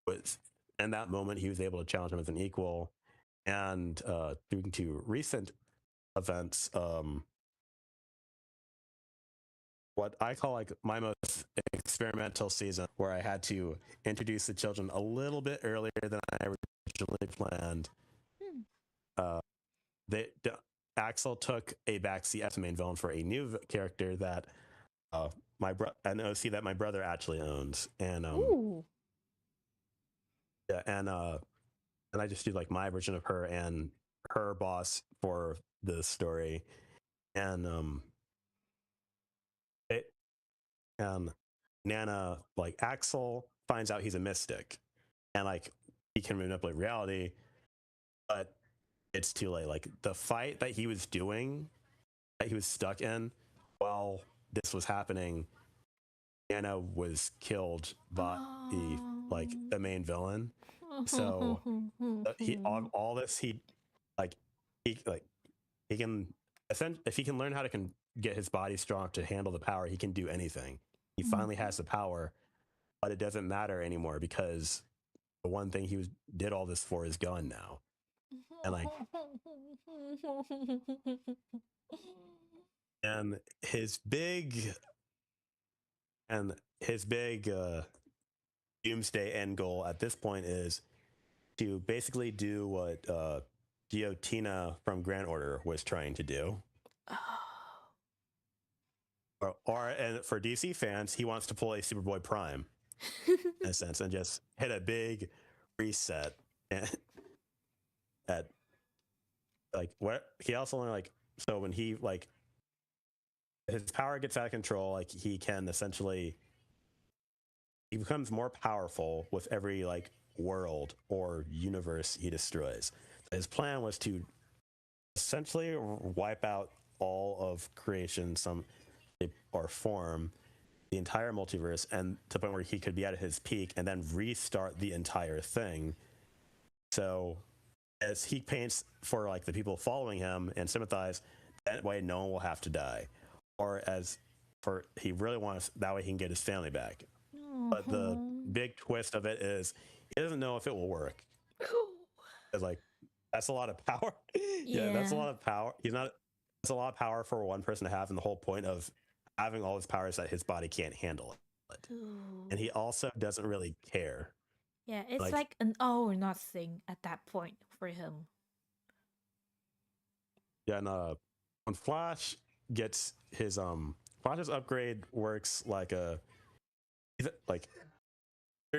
was in that moment he was able to challenge him as an equal, and due to recent events, what I call like my most experimental season, where I had to introduce the children a little bit earlier than I originally planned. Hmm. Uh, they Axel took a backseat as the main villain for a new character that an OC that my brother actually owns, and Ooh. yeah, and I just do like my version of her and her boss for the story, and it and Nana like Axel finds out he's a mystic, and like he can manipulate reality, but it's too late. Like the fight that he was doing, that he was stuck in while this was happening, Nana was killed by the main villain. So he all this he like he like he can if he can learn how to get his body strong to handle the power, he can do anything. He finally has the power, but it doesn't matter anymore because the one thing did all this for is gone now. And like, and his big doomsday end goal at this point is to basically do what Giotina from Grand Order was trying to do. And for DC fans, he wants to pull a Superboy Prime in a sense and just hit a big reset at like what he also only like so when he like his power gets out of control, like he becomes more powerful with every like world or universe he destroys. His plan was to essentially wipe out all of creation, some shape or form, the entire multiverse, and to the point where he could be at his peak and then restart the entire thing. So as he paints for like the people following him and sympathize, that way no one will have to die. Or as for he really wants that way he can get his family back. But the big twist of it is he doesn't know if it will work. It's like that's a lot of power. Yeah, that's a lot of power. It's a lot of power for one person to have, and the whole point of having all his power is that his body can't handle it. And he also doesn't really care. Yeah, it's like an all or nothing at that point for him. Yeah, and when Flash gets his Flash's upgrade works like true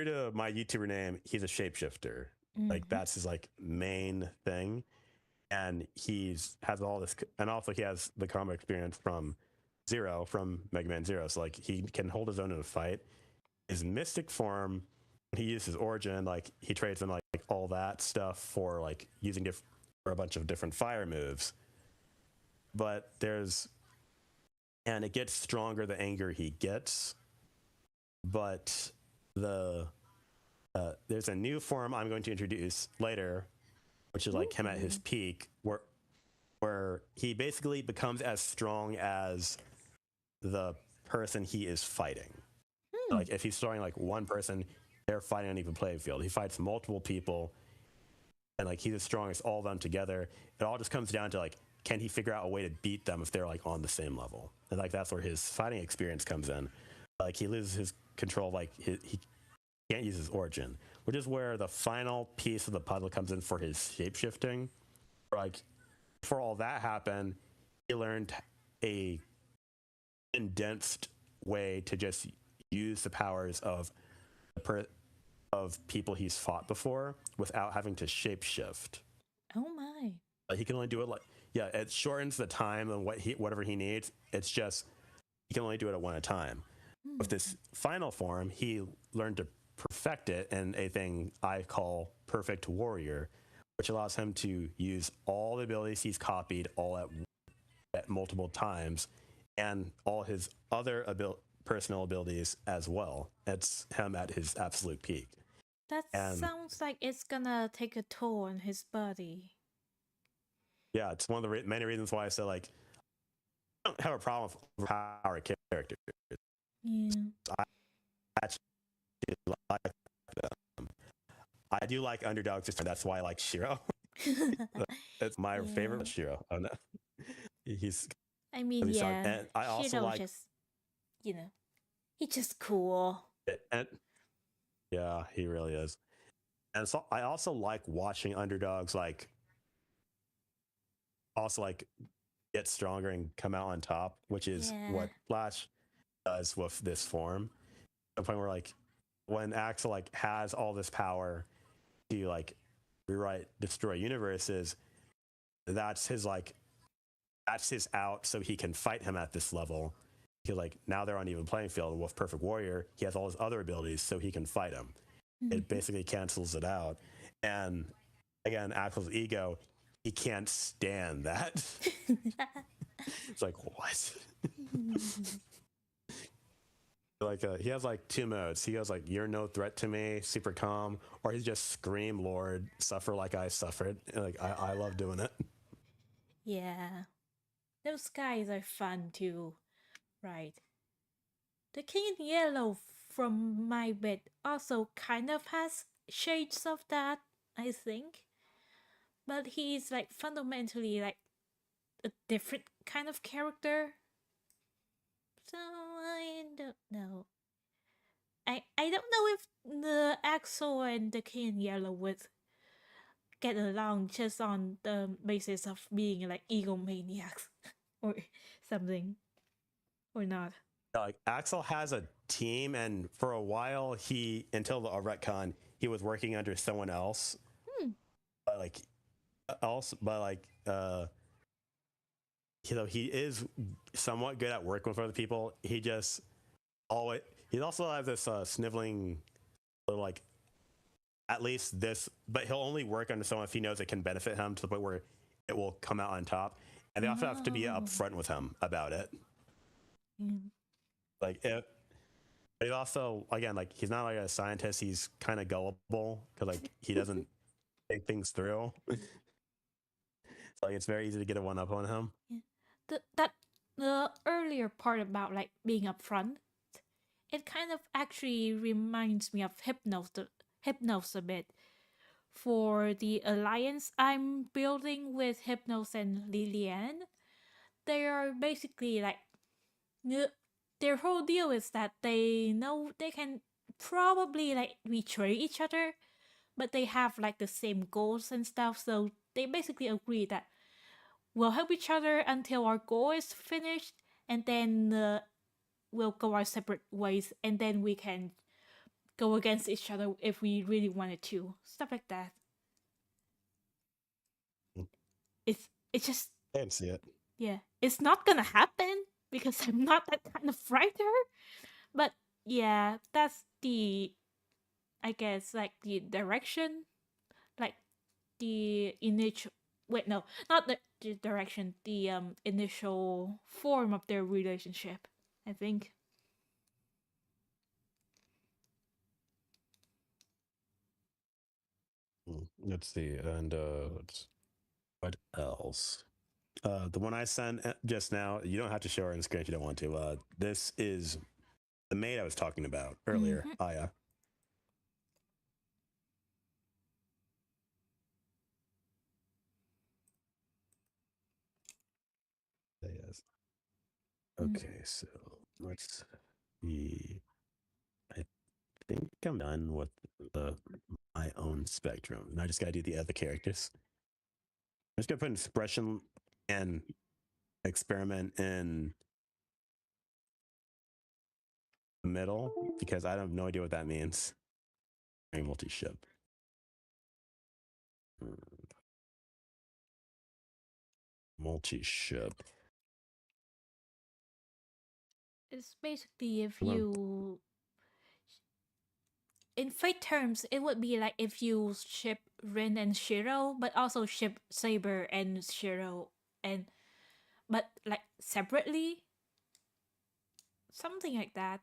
to my YouTuber name, he's a shapeshifter. Like that's his like main thing, and has all this, and also he has the combat experience from Mega Man Zero, so like he can hold his own in a fight. His mystic form, he uses origin, like he trades in like all that stuff for like using for a bunch of different fire moves. But and it gets stronger the angrier he gets. But there's a new form I'm going to introduce later, which is like him at his peak, where he basically becomes as strong as the person he is fighting. Like if he's throwing like one person, they're fighting on an even playing field. He fights multiple people, and like he's as strong as all of them together. It all just comes down to like, can he figure out a way to beat them if they're like on the same level? And like that's where his fighting experience comes in. Like he loses his control, like he can't use his origin, which is where the final piece of the puzzle comes in for his shapeshifting. Like before all that happened, he learned a condensed way to just use the powers of people he's fought before without having to shapeshift. Oh my! He can only do it it shortens the time and whatever he needs. It's just he can only do it at one at a time. With this final form, he learned to perfect it in a thing I call Perfect Warrior, which allows him to use all the abilities he's copied all at multiple times, and all his other personal abilities as well. It's him at his absolute peak. That sounds like it's gonna take a toll on his body. Yeah, it's one of the many reasons why I say like I don't have a problem with overpowered characters. Yeah. I actually like them. I do like underdogs. That's why I like Shiro. It's my favorite Shiro. Oh no, he's. I mean, yeah. And I also Shiro like, just, he's just cool. And yeah, he really is. And so I also like watching underdogs get stronger and come out on top, which is what Flash does with this form. To the point where like when Axel like has all this power to like destroy universes, that's his out, so he can fight him at this level. He like now they're on even playing field. With Perfect Warrior, he has all his other abilities, so he can fight him. It basically cancels it out. And again, Axel's ego, he can't stand that. It's like, what? He has like two modes. He goes like, "You're no threat to me," super calm, or he's just scream, "Lord, suffer like I suffered." And, like I love doing it. Yeah. Those guys are fun too, right? The king in yellow from my bed also kind of has shades of that, I think. But he's like fundamentally like a different kind of character. So I don't know. I don't know if the Axel and the king in yellow would get along just on the basis of being like egomaniacs or something or not. Like Axel has a team, and for a while, until the retcon, he was working under someone else. Hmm. But like, he is somewhat good at working with other people. Always he also has this sniveling, like, at least this, but he'll only work under someone if he knows it can benefit him to the point where it will come out on top. And they also have to be Oh. upfront with him about it. Mm. Like it. But he also, again, like he's not like a scientist. He's kind of gullible because like he doesn't think things through. So like it's very easy to get a one up on him. Yeah. The earlier part about like being upfront, it kind of actually reminds me of Hypnos a bit. For the alliance I'm building with Hypnos and Lilian, they are basically like their whole deal is that they know they can probably like betray each other, but they have like the same goals and stuff, so they basically agree that we'll help each other until our goal is finished, and then we'll go our separate ways, and then we can go against each other if we really wanted to. Stuff like that. It's just I can see it. yeah, it's not gonna happen because I'm not that kind of writer. But yeah, that's the I guess like the direction, like the initial. Wait, no, not the direction. The initial form of their relationship. I think. Let's see, and what else? The one I sent just now. You don't have to show her on the screen if you don't want to. This is the maid I was talking about earlier, Mm-hmm. Aya. Yes. Mm. Okay, so let's see. I think I'm done with the my own spectrum. And I just gotta do the other characters. I'm just gonna put expression and experiment in the middle because I have no idea what that means. Multi-ship. Multi-ship. It's basically if you in fate terms, it would be like if you ship Rin and Shiro, but also ship Saber and Shiro, and but like separately, something like that.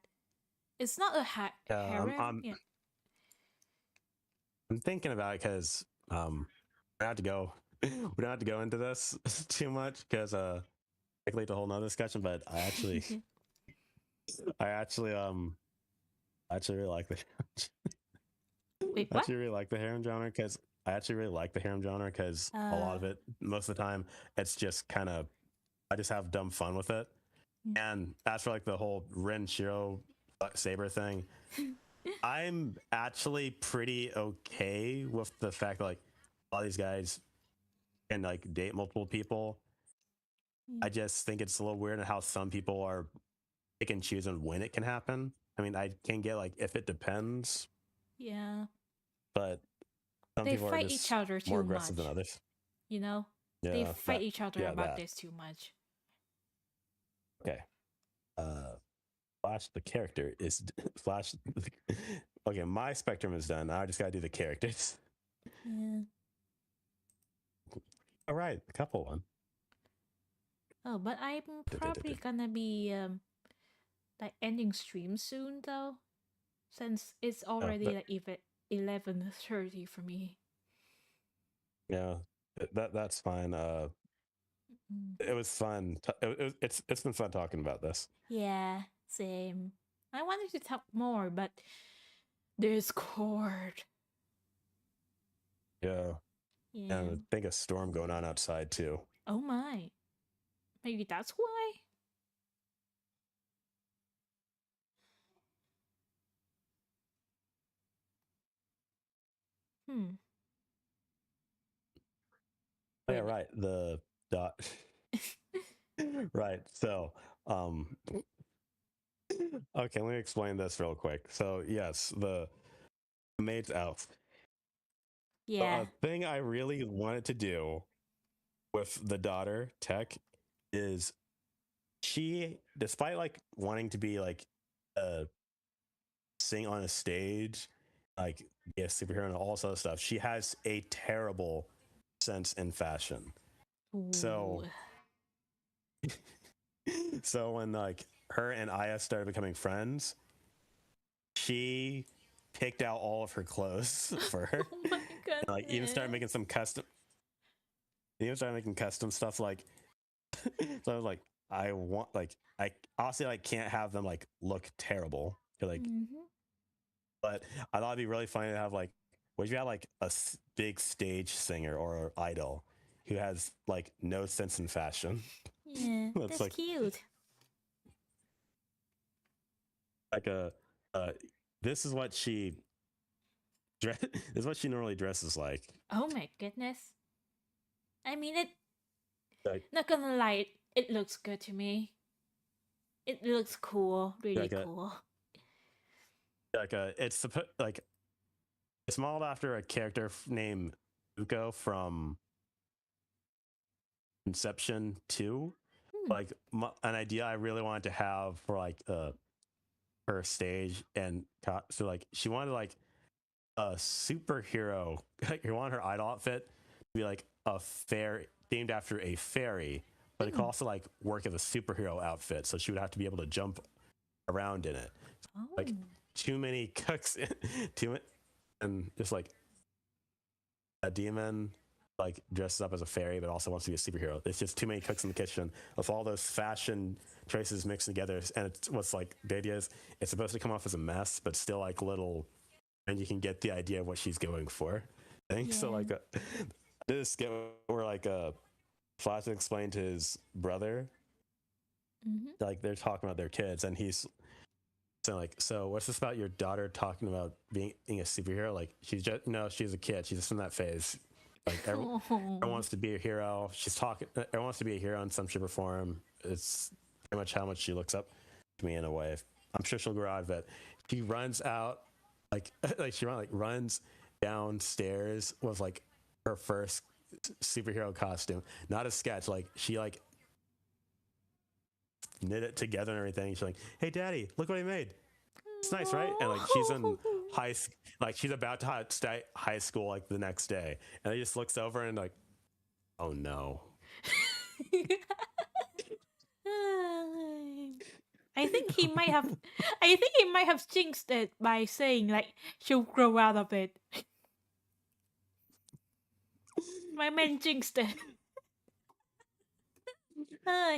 It's not a harem, yeah. I'm thinking about it because we don't have to go. We don't have to go into this too much because it lead to a whole nother discussion. But I actually really like the Wait, I what? actually really like the harem genre because I actually really like the harem genre because a lot of it, most of the time, it's just kind of I just have dumb fun with it. And as for like the whole Ren Shiro Saber thing, I'm actually pretty okay with the fact that like a lot of these guys can like date multiple people. I just think it's a little weird in how some people are pick and choose on when it can happen. I mean, I can get like if it depends, Yeah. but some They people are fight each just other more too aggressive than much. others. You know? They Yeah, fight each other about that. this too much. Okay. Flash the character is Flash. Okay, my spectrum is done. Now I just gotta do the characters. Yeah. All right, a couple one. Oh, but I'm probably gonna be like ending stream soon though, since it's already like even 11:30 for me. Yeah, that's fine. Mm. It was fun. It's been fun talking about this. Yeah, same. I wanted to talk more, but Discord. Yeah, and Yeah. I think a storm going on outside too. Oh my. Maybe that's why. Hmm. Oh, yeah, Wait. right. The dot. Right. So, okay, let me explain this real quick. So, yes, the maid's out. Yeah. A thing I really wanted to do with the daughter Tech is she, despite like wanting to be like a sing on a stage, like be a superhero and all this other stuff, she has a terrible sense in fashion. Ooh. So, so when like her and Aya started becoming friends, she picked out all of her clothes for her, Oh my and like even started goodness. making some custom. Even started making custom stuff like. So I was like, I want like I obviously like can't have them like look terrible. Like, Mm-hmm. but I thought it'd be really funny to have like, what if you had like a big stage singer or idol who has like no sense in fashion? Yeah, That's that's cute. like a uh, this is what she this is what she normally dresses like. Oh my goodness. I mean, it. Like Not gonna lie, it looks good to me. It looks cool, really like a cool. like it's modeled after a character named Uko from Inception 2. Hmm. Like an idea I really wanted to have for like her stage and so like she wanted like a superhero. Like you want her idol outfit to be like a fairy themed after a fairy, but it could Hmm. also like work as a superhero outfit. So she would have to be able to jump around in it. Oh. Like too many cooks, too and just like a demon like dresses up as a fairy but also wants to be a superhero. It's just too many cooks in the kitchen with all those fashion choices mixed together. And it's what's like the idea is it's supposed to come off as a mess, but still like little, and you can get the idea of what she's going for. I think so. Yeah. Like this skit where like Flash explained to his brother, Mm-hmm. like they're talking about their kids, and he's saying like, so what's this about your daughter talking about being a superhero? Like she's just no, she's a kid. She's just in that phase. Like everyone Oh. wants to be a hero. She's talking. Everyone wants to be a hero in some shape or form. It's pretty much how much she looks up to me in a way. I'm sure she'll grow out of it. She runs out, like like runs downstairs with like her first superhero costume, not a sketch. Like she like knit it together and everything. She's like, "Hey, Daddy, look what I made. It's nice, right?" And like she's in high, like she's about to start high school like the next day, and he just looks over and like, "Oh no." I think he might have. I think he might have jinxed it by saying like she'll grow out of it. My man jinxed it.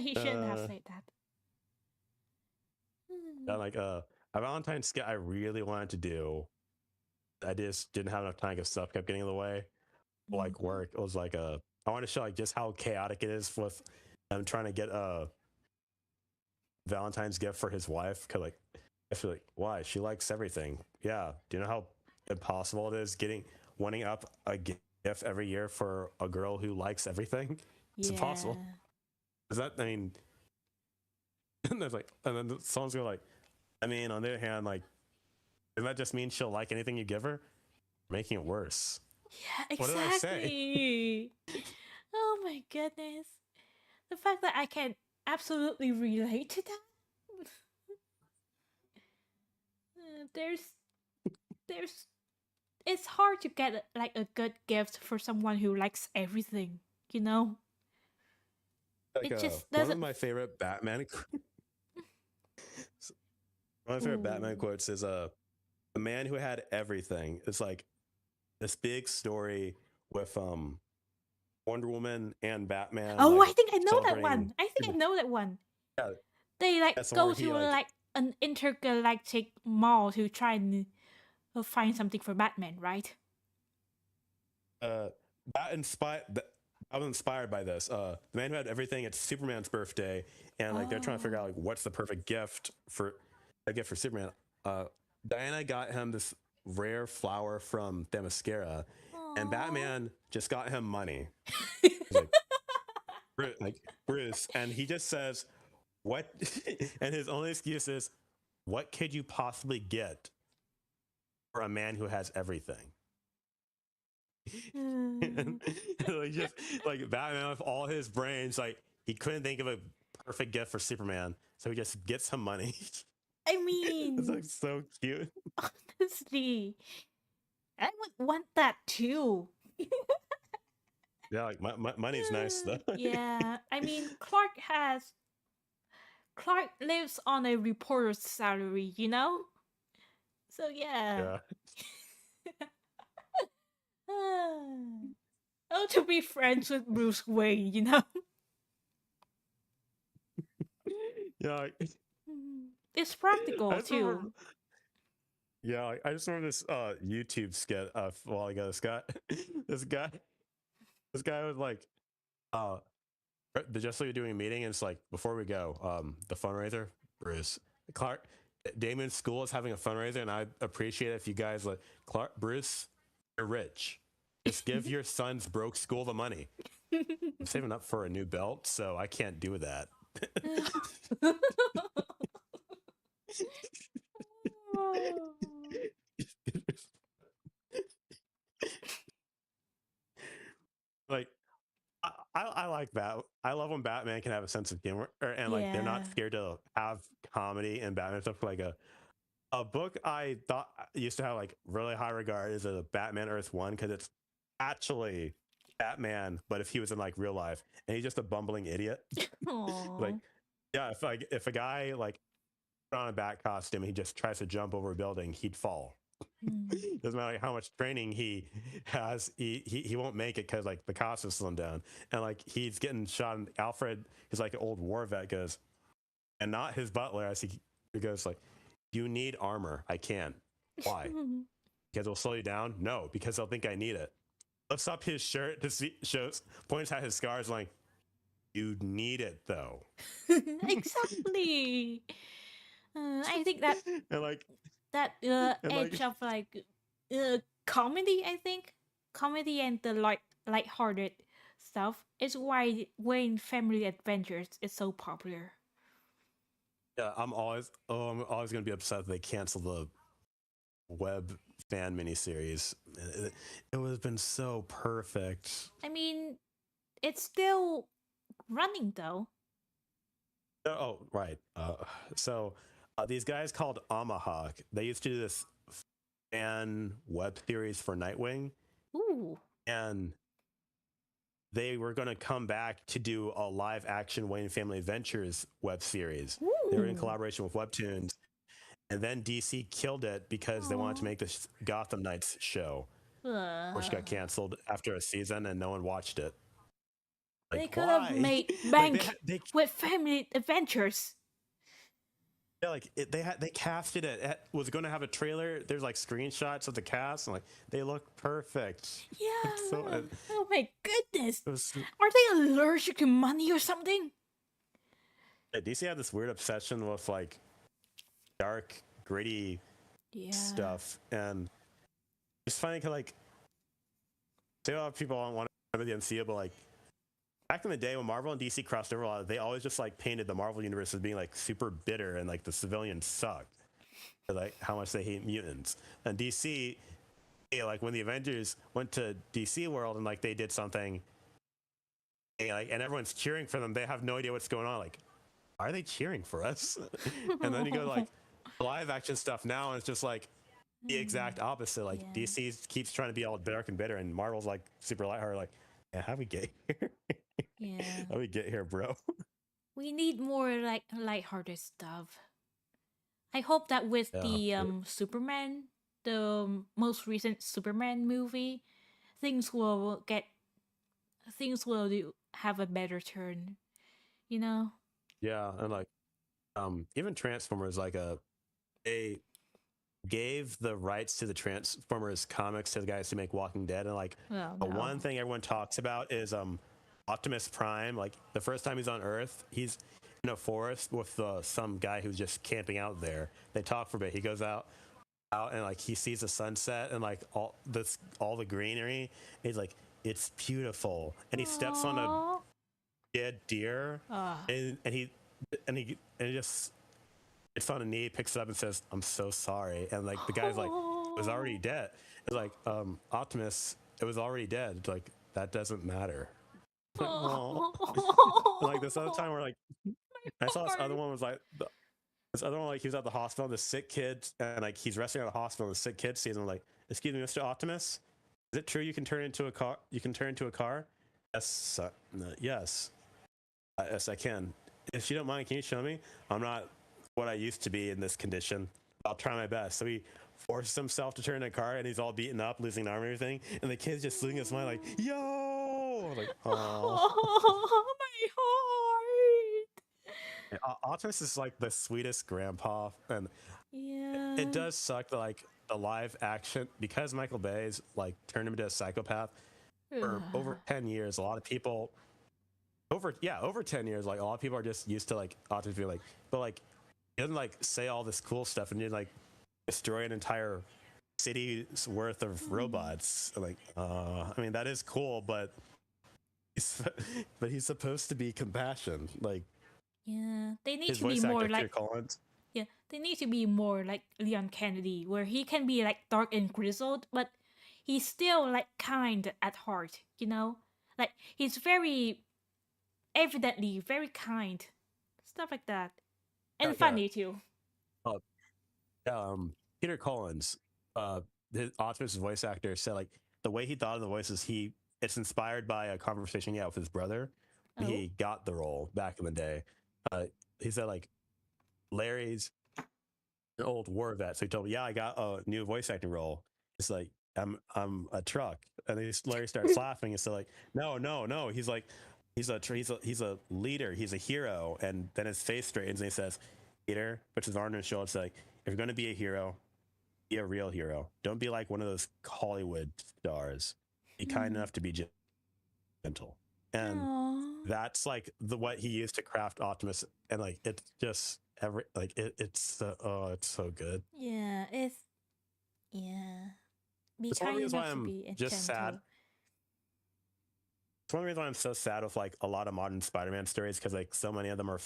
He shouldn't have uh, said that. and like a Valentine's skit I really wanted to do. I just didn't have enough time because stuff kept getting in the way. Like Mm-hmm. work, it was like I want to show like just how chaotic it is with them trying to get a Valentine's gift for his wife. Cause like I feel like why she likes everything. Yeah, do you know how impossible it is getting wanting up a gift every year for a girl who likes everything? It's impossible. Yeah. Is that I mean? And there's like, and then someone's gonna like, I mean, on the other hand, like, does that just mean she'll like anything you give her? Making it worse. Yeah, What did I say? exactly. Oh my goodness. The fact that I can absolutely relate to that. There's there's it's hard to get like a good gift for someone who likes everything, you know? Like It just one of doesn't my favorite Batman, one of my favorite Batman Ooh. quotes is the man who had everything. It's like this big story with Wonder Woman and Batman Oh, like I think I know that celebrating. one. I think I know that one. Yeah, They like that's the one go where he to like like an intergalactic mall to try and find something for Batman, right? uh that inspired. I was inspired by this. The Man Who Had Everything. It's Superman's birthday, and like they're trying to figure out Oh. like what's the perfect gift for a gift for Superman. Uh, Diana got him this rare flower from Themyscira, and Oh. Batman just got him money. He's like, like Bruce, and he just says, "What?" And his only excuse is, "What could you possibly get for a man who has everything?" and, like just like Batman with all his brains, like he couldn't think of a perfect gift for Superman, so he just gets some money. I It's mean, like so cute. honestly, I would want that too. Yeah, like money's nice though. Yeah, I mean, Clark lives on a reporter's salary, you know? So yeah. Yeah, Oh, to be friends with Bruce Wayne, you know? yeah. Like, It's I practical just remember. too. Yeah, like, I just remember this YouTube skit a while ago. This guy, this guy was like, uh, the just so you're doing a meeting, and it's like before we go, the fundraiser, Bruce, Clark, Damon's school is having a fundraiser, and I appreciate it if you guys like Clark, Bruce, you're rich. Just give your son's broke school the money. I'm saving up for a new belt, so I can't do that. Like I like that. I love when Batman can have a sense of humor, and like they're not Yeah. scared to have comedy and Batman stuff. Like a book I thought used to have like really high regard is a Batman Earth One because it's actually Batman, but if he was in like real life and he's just a bumbling idiot. Like Aww. yeah, if a guy like put on a bat costume and he just tries to jump over a building, he'd fall. Mm. Doesn't matter how much training he has, he won't make it because like the cost is slowing down, and like he's getting shot. And Alfred is like an old war vet goes, and not his butler as he goes like, "You need armor. I can't. Why? Because it'll slow you down? No, because they'll think I need it." Lifts up his shirt to see, shows, points at his scars, like, "You need it though." Exactly. I think that and like that and edge like of like comedy, I think comedy and the light-hearted stuff is why Wayne Family Adventures is so popular. yeah, I'm always gonna be upset if they cancel the web fan miniseries. It would have been so perfect. I mean, it's still running though. Oh, right. So these guys called Amahawk, they used to do this fan web series for Nightwing, Ooh. and they were going to come back to do a live action Wayne Family Adventures web series. They were in Ooh. collaboration with Webtoons, and then DC killed it because they wanted to Aw. make this Gotham Knights show, which got Uh, canceled after a season and no one watched it. they Like, could have why? made like bank they with Family Adventures. yeah, like they casted it. It was going to have a trailer. There's like screenshots of the cast, and like they look perfect. So Yeah. Oh my goodness. it was. Are they allergic to money or something? DC had this weird obsession with like dark, gritty Yeah. stuff, and it's funny because like say a lot of people don't want to remember the MCU, but like back in the day when Marvel and DC crossed over a lot, they always just like painted the Marvel universe as being like super bitter and like the civilians sucked, or, like how much they hate mutants. And DC, yeah, like when the Avengers went to DC World and like they did something, and everyone's cheering for them, they have no idea what's going on. Like, are they cheering for us? And then you go to like live action stuff now, and it's just like the exact opposite. Like Yeah. DC keeps trying to be all dark and bitter, and Marvel's like super lighthearted. Like, yeah, how we get here? Yeah. How we get here, bro? We need more like lighthearted stuff. I hope that with Yeah, the Superman, the most recent Superman movie, things will get things will have a better turn, you know? Yeah, and like even Transformers, like they gave the rights to the Transformers comics to the guys who make Walking Dead, and like Well, the one no. thing everyone talks about is Optimus Prime. Like the first time he's on Earth, he's in a forest with some guy who's just camping out there. They talk for a bit. He goes out and like he sees the sunset and like all the greenery. He's like, it's beautiful, and he steps on a Aww. dead deer, Ah. and he just it's on a knee, picks it up and says, I'm so sorry. And like the guy's like, it was already Oh. dead. It's like, Optimus, it was already dead. It's like, that doesn't matter. Like, oh. And like this other time where like I saw this other Heart. one was like this other one like he was at the hospital, the sick kid, and like he's resting at the hospital, and the sick kid sees him like, excuse me, Mr. Optimus, is it true you can turn into a car? You can turn into a car? Yes, no, yes, yes, I can. If you don't mind, can you show me? I'm not what I used to be in this condition. I'll try my best. So he forces himself to turn in a car, and he's all beaten up, losing an arm and everything. And the kid's just losing his mind, like, yo! I'm like, oh. Oh, my heart. Optimus is like the sweetest grandpa, and it Yeah. does suck that like the live action because Michael Bay's like turned him into a psychopath for over 10 years. A lot of people over 10 years, like a lot of people are just used to like Optimus being like, but like he doesn't like say all this cool stuff and you like destroy an entire city's worth of robots. Like, I mean that is cool, but he's, but he's supposed to be compassion. Like Yeah. They need his to be voice more actor Peter like Collins. yeah, they need to be more like Leon Kennedy, where he can be like dark and grizzled, but he's still like kind at heart, you know? Like he's very evidently very kind. Stuff like that. And Like funny too. uh, Peter Collins, his Optimus' voice actor, said like the way he thought of the voices, it's inspired by a conversation he had with his brother when Oh. he got the role back in the day. He said like Larry's an old war vet, so he told me, yeah, I got a new voice acting role. It's like I'm a truck, and then Larry starts laughing and so like no no no. He's like he's a leader, he's a hero, and then his face straightens and he says, Peter puts his arm on his shoulder. It's like if you're going to be a hero, be a real hero. Don't be like one of those Hollywood stars. Be kind enough to be gentle. And Aww. that's like what he used to craft Optimus. And like it's just it's so good. Yeah, it's yeah. Be It's one of the kind reasons why enough to I'm be just sad. gentle. It's one of the reasons why I'm so sad with like a lot of modern Spider-Man stories because like so many of them are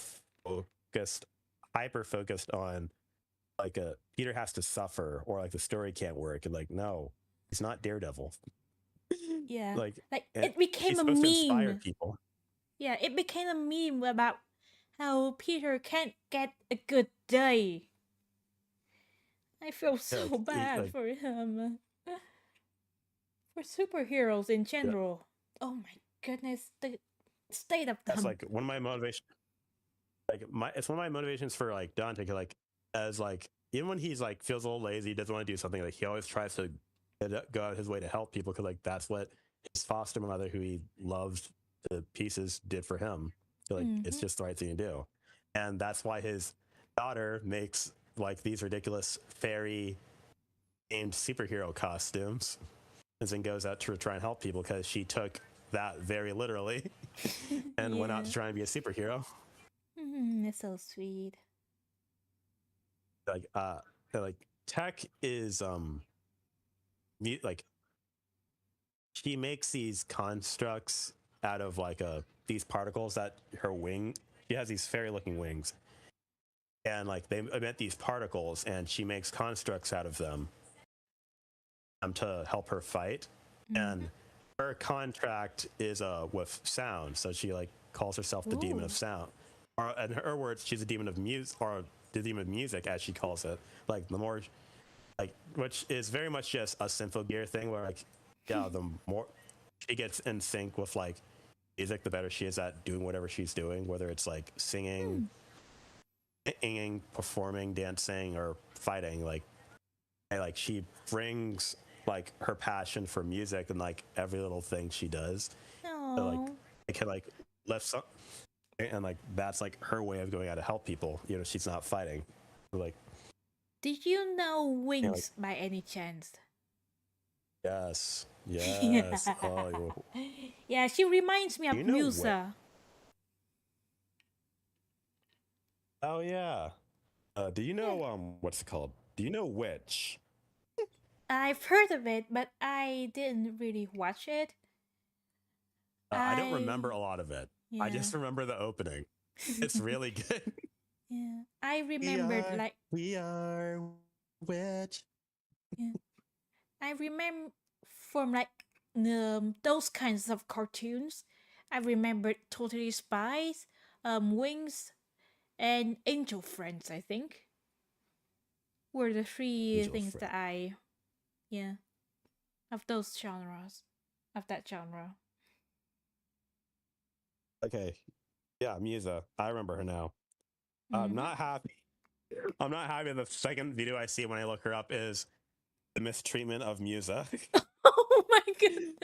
focused, hyper focused on like a Peter has to suffer or like the story can't work. And like no, he's not Daredevil. Yeah. Like Like and it became he's a supposed to inspire meme. people. Yeah, it became a meme about how Peter can't get a good day. I feel Yeah, so bad like for him. For superheroes in yeah, general. Oh my goodness, the state of that's them. like one of my motivations. Like it's one of my motivations for like Dante. Like as like even when he's like feels a little lazy, doesn't want to do something. Like he always tries to go out his way to help people because like that's what his foster mother, who he loves to pieces, did for him. So, like it's Mm-hmm. just the right thing to do, and that's why his daughter makes like these ridiculous fairy themed superhero costumes and then goes out to try and help people because she took that very literally and went out Yeah. to try and be a superhero. It's so sweet. Like like Tech is like she makes these constructs out of like these particles that her wing, she has these fairy looking wings, and like they emit these particles and she makes constructs out of them to help her fight. Mm-hmm. And her contract is with sound, so she like calls herself the demon of Ooh. sound, or in her words she's a demon of music, or the demon of music as she calls it. Like the more like, which is very much just a Symphogear thing where like yeah, the more she gets in sync with like music, the better she is at doing whatever she's doing, whether it's like singing, singing, performing, dancing, or fighting. Like and, like she brings like her passion for music and like every little thing she does like Oh, it can like lift some, and like that's like her way of going out to help people. You know, she's not fighting. Like, did you know you know, like Wings by any chance? yes, yes. Yeah. Oh, Yeah, she reminds me do of you know what? Musa. Oh yeah. Do you Yeah. know what's it called? Do you know Witch? I've heard of it, but I didn't really watch it. I don't remember I a lot of it. I yeah. just remember the opening. It's really good. Yeah. I we remembered are, like we are Witch. yeah. I remember from like those kinds of cartoons. I remembered Totally Spies, Wings, and Angel Friends. I think were the three Angel things Friend. that I yeah of those genres of that genre. Okay, yeah, Musa. I remember her now. I'm Mm-hmm. not happy. I'm not happy. The second video I see when I look her up is the mistreatment of Musa. Oh my goodness.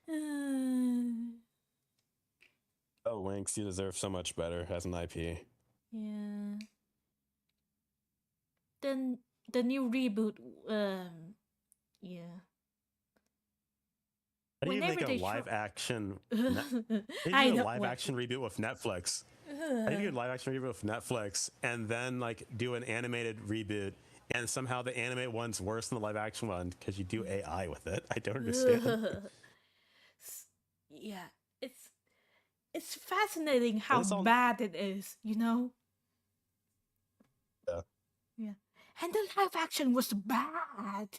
Uh, Oh, Winx, you deserve so much better as an IP. yeah. Then the new reboot. Yeah. How do you make Whenever a they show. live action? How do you I do a know live what. action reboot with Netflix? How do you do a live action reboot with Netflix and then like do an animated reboot and somehow the animated one's worse than the live action one because you do AI with it? I don't understand. Yeah, it's it's fascinating And how this all bad it is, you know? yeah, Yeah. And the live action was bad.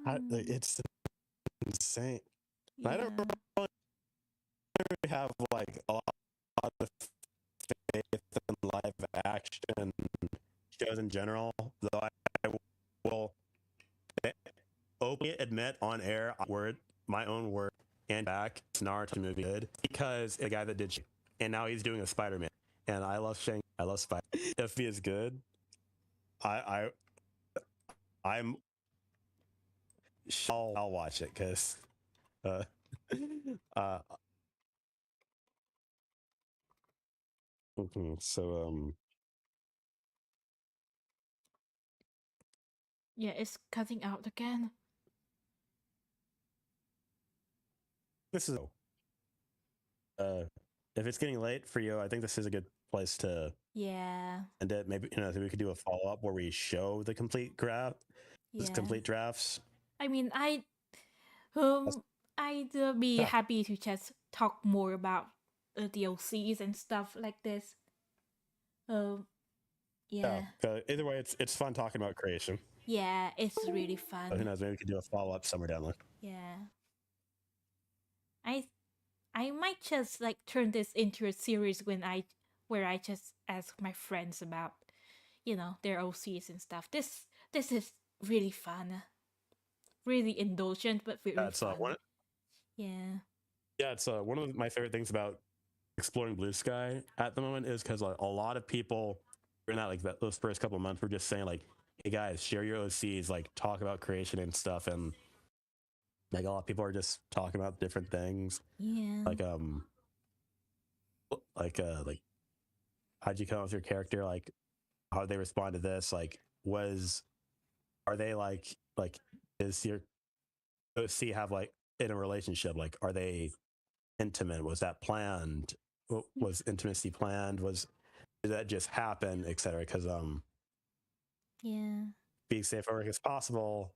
Hmm. it's insane. I don't Yeah. really have like a lot of faith in live action shows in general, though I will openly admit on air word my own word and back Naruto movie good because the guy that did and now he's doing a Spider-Man and I love Shang I love Spider. If he is good, I I'm I'll watch it because uh uh so Yeah, it's cutting out again. this is uh if it's getting late for you, I think this is a good place to Yeah. end it. Maybe we could do a follow-up where we show the complete graph, Yeah. complete drafts. I mean, That's I'd be tough. happy to just talk more about DLCs and stuff like this. Um, Yeah. yeah. Either way, it's fun talking about creation. Yeah, it's really Who fun. knows? Maybe we could do a follow up somewhere down the line. Yeah. I I might just like turn this into a series where I just ask my friends about, their OCs and stuff. This is really fun. Really indulgent but Yeah, very it's fun. one. Yeah. Yeah, it's one of my favorite things about exploring Blue Sky at the moment is because like, a lot of people during those first couple of months were just saying like, "Hey guys, share your OCs, like talk about creation and stuff," and like a lot of people are just talking about different things, Yeah. like like how'd you come up with your character, like how they respond to this, like was are they like is your OC have like in a relationship, like are they intimate, was that planned, was intimacy planned, was did that just happen, etc. Because Yeah. being safe at work as possible,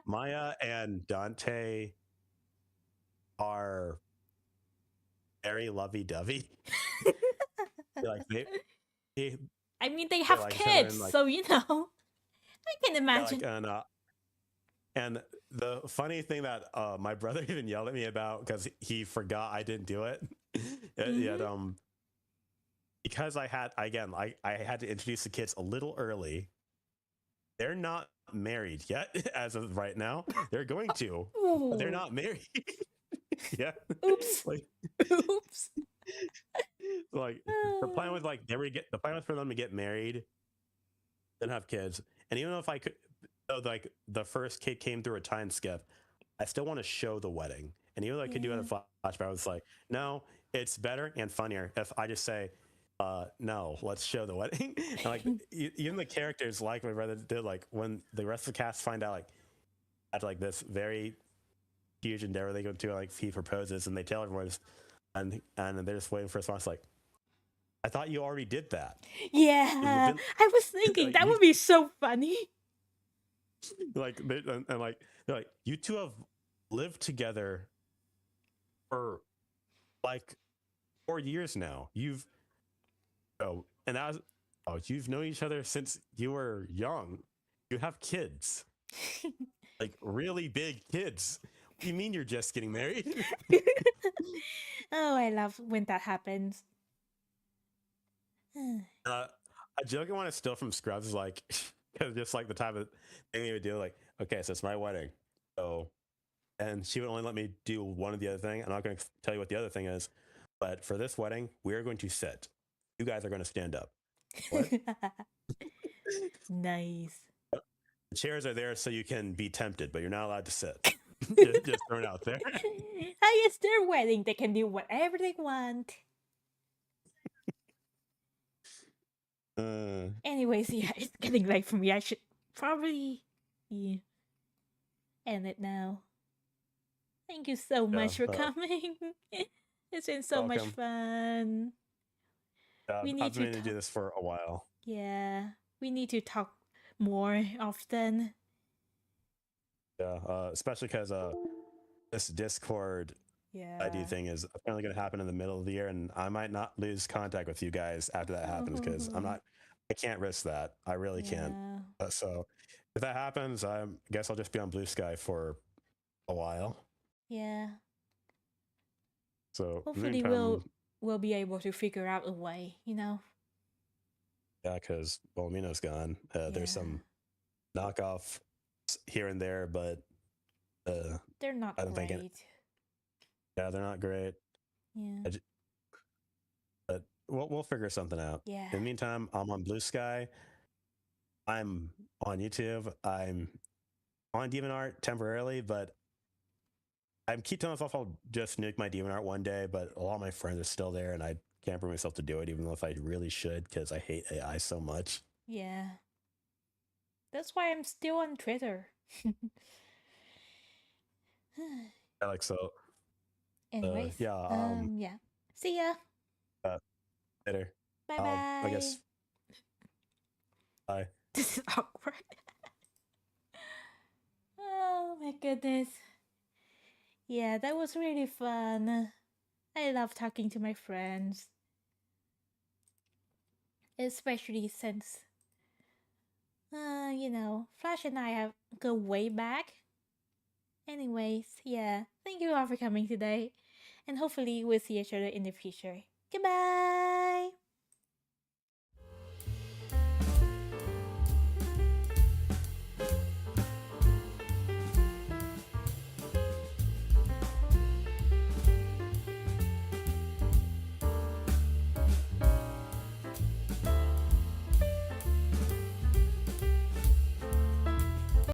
Maya and Dante are very lovey-dovey. Like they I mean, they they have like each other kids, and like so I can yeah, like imagine. and the funny thing that my brother even yelled at me about because he forgot I didn't do it. Yet Mm-hmm. because I had to introduce the kids a little early. They're not married yet as of right now. They're going to, but they're Ooh. not married. Yeah, Oops. like Oops. like the plan was like the plan was for them to get married and have kids. And even if I could, like the first kid came through a time skip, I still want to show the wedding. And even though I could do it in a Yeah. flashback, I was like, no, it's better and funnier if I just say, no, let's show the wedding. And like even the characters, like my brother did, like when the rest of the cast find out, like at like this very huge endeavor they go to, like he proposes and they tell everyone, and they're just waiting for a response. Like, I thought you already did that. You've Yeah. been I was thinking like that you would be so funny. like and like they're like you two have lived together for like 4 years now. You've and as you've known each other since you were young. You have kids, like really big kids. What do you mean you're just getting married? Oh, I love when that happens. uh, a joke I want to steal from Scrubs is like, just like the type of thing they would do. Like, okay, so it's my wedding, so and she would only let me do one of the other thing. I'm not going to tell you what the other thing is, but for this wedding, we are going to sit. You guys are going to stand up. What? Nice. The chairs are there so you can be tempted, but you're not allowed to sit. Just thrown out there. Hey, it's their wedding. They can do whatever they want. Anyways, yeah, it's getting late for me. I should probably end it now. Thank you so Yeah, much for coming. It's been so much welcome. fun. We I've need been to meaning to do talk. this for a while. Yeah, we need to talk more often. Yeah, especially because this Discord ID Yeah. thing is apparently going to happen in the middle of the year, and I might not lose contact with you guys after that happens because I can't risk that. I really can't. Yeah. So if that happens, I guess I'll just be on Blue Sky for a while. Yeah. So in the Hopefully meantime, we'll be able to figure out a way, you know? yeah, because well, Mino's gone. There's Yeah. some knockoff here and there, but They're not I don't think great. yeah, they're not great. Yeah. But we'll figure something out. Yeah. In the meantime, I'm on Blue Sky. I'm on YouTube. I'm on DeviantArt temporarily, but I keep telling myself I'll just nuke my DeviantArt one day. But a lot of my friends are still there, and I can't bring myself to do it, even though if I really should, because I hate AI so much. Yeah. That's why I'm still on Twitter. I like so. Anyways, Yeah. yeah. See ya. Uh, Later. Bye I guess. bye. Bye. This is awkward. Oh my goodness. Yeah, that was really fun. I love talking to my friends. Especially since, Flash and I have go way back. Anyways, yeah, thank you all for coming today. And hopefully we'll see each other in the future. Goodbye!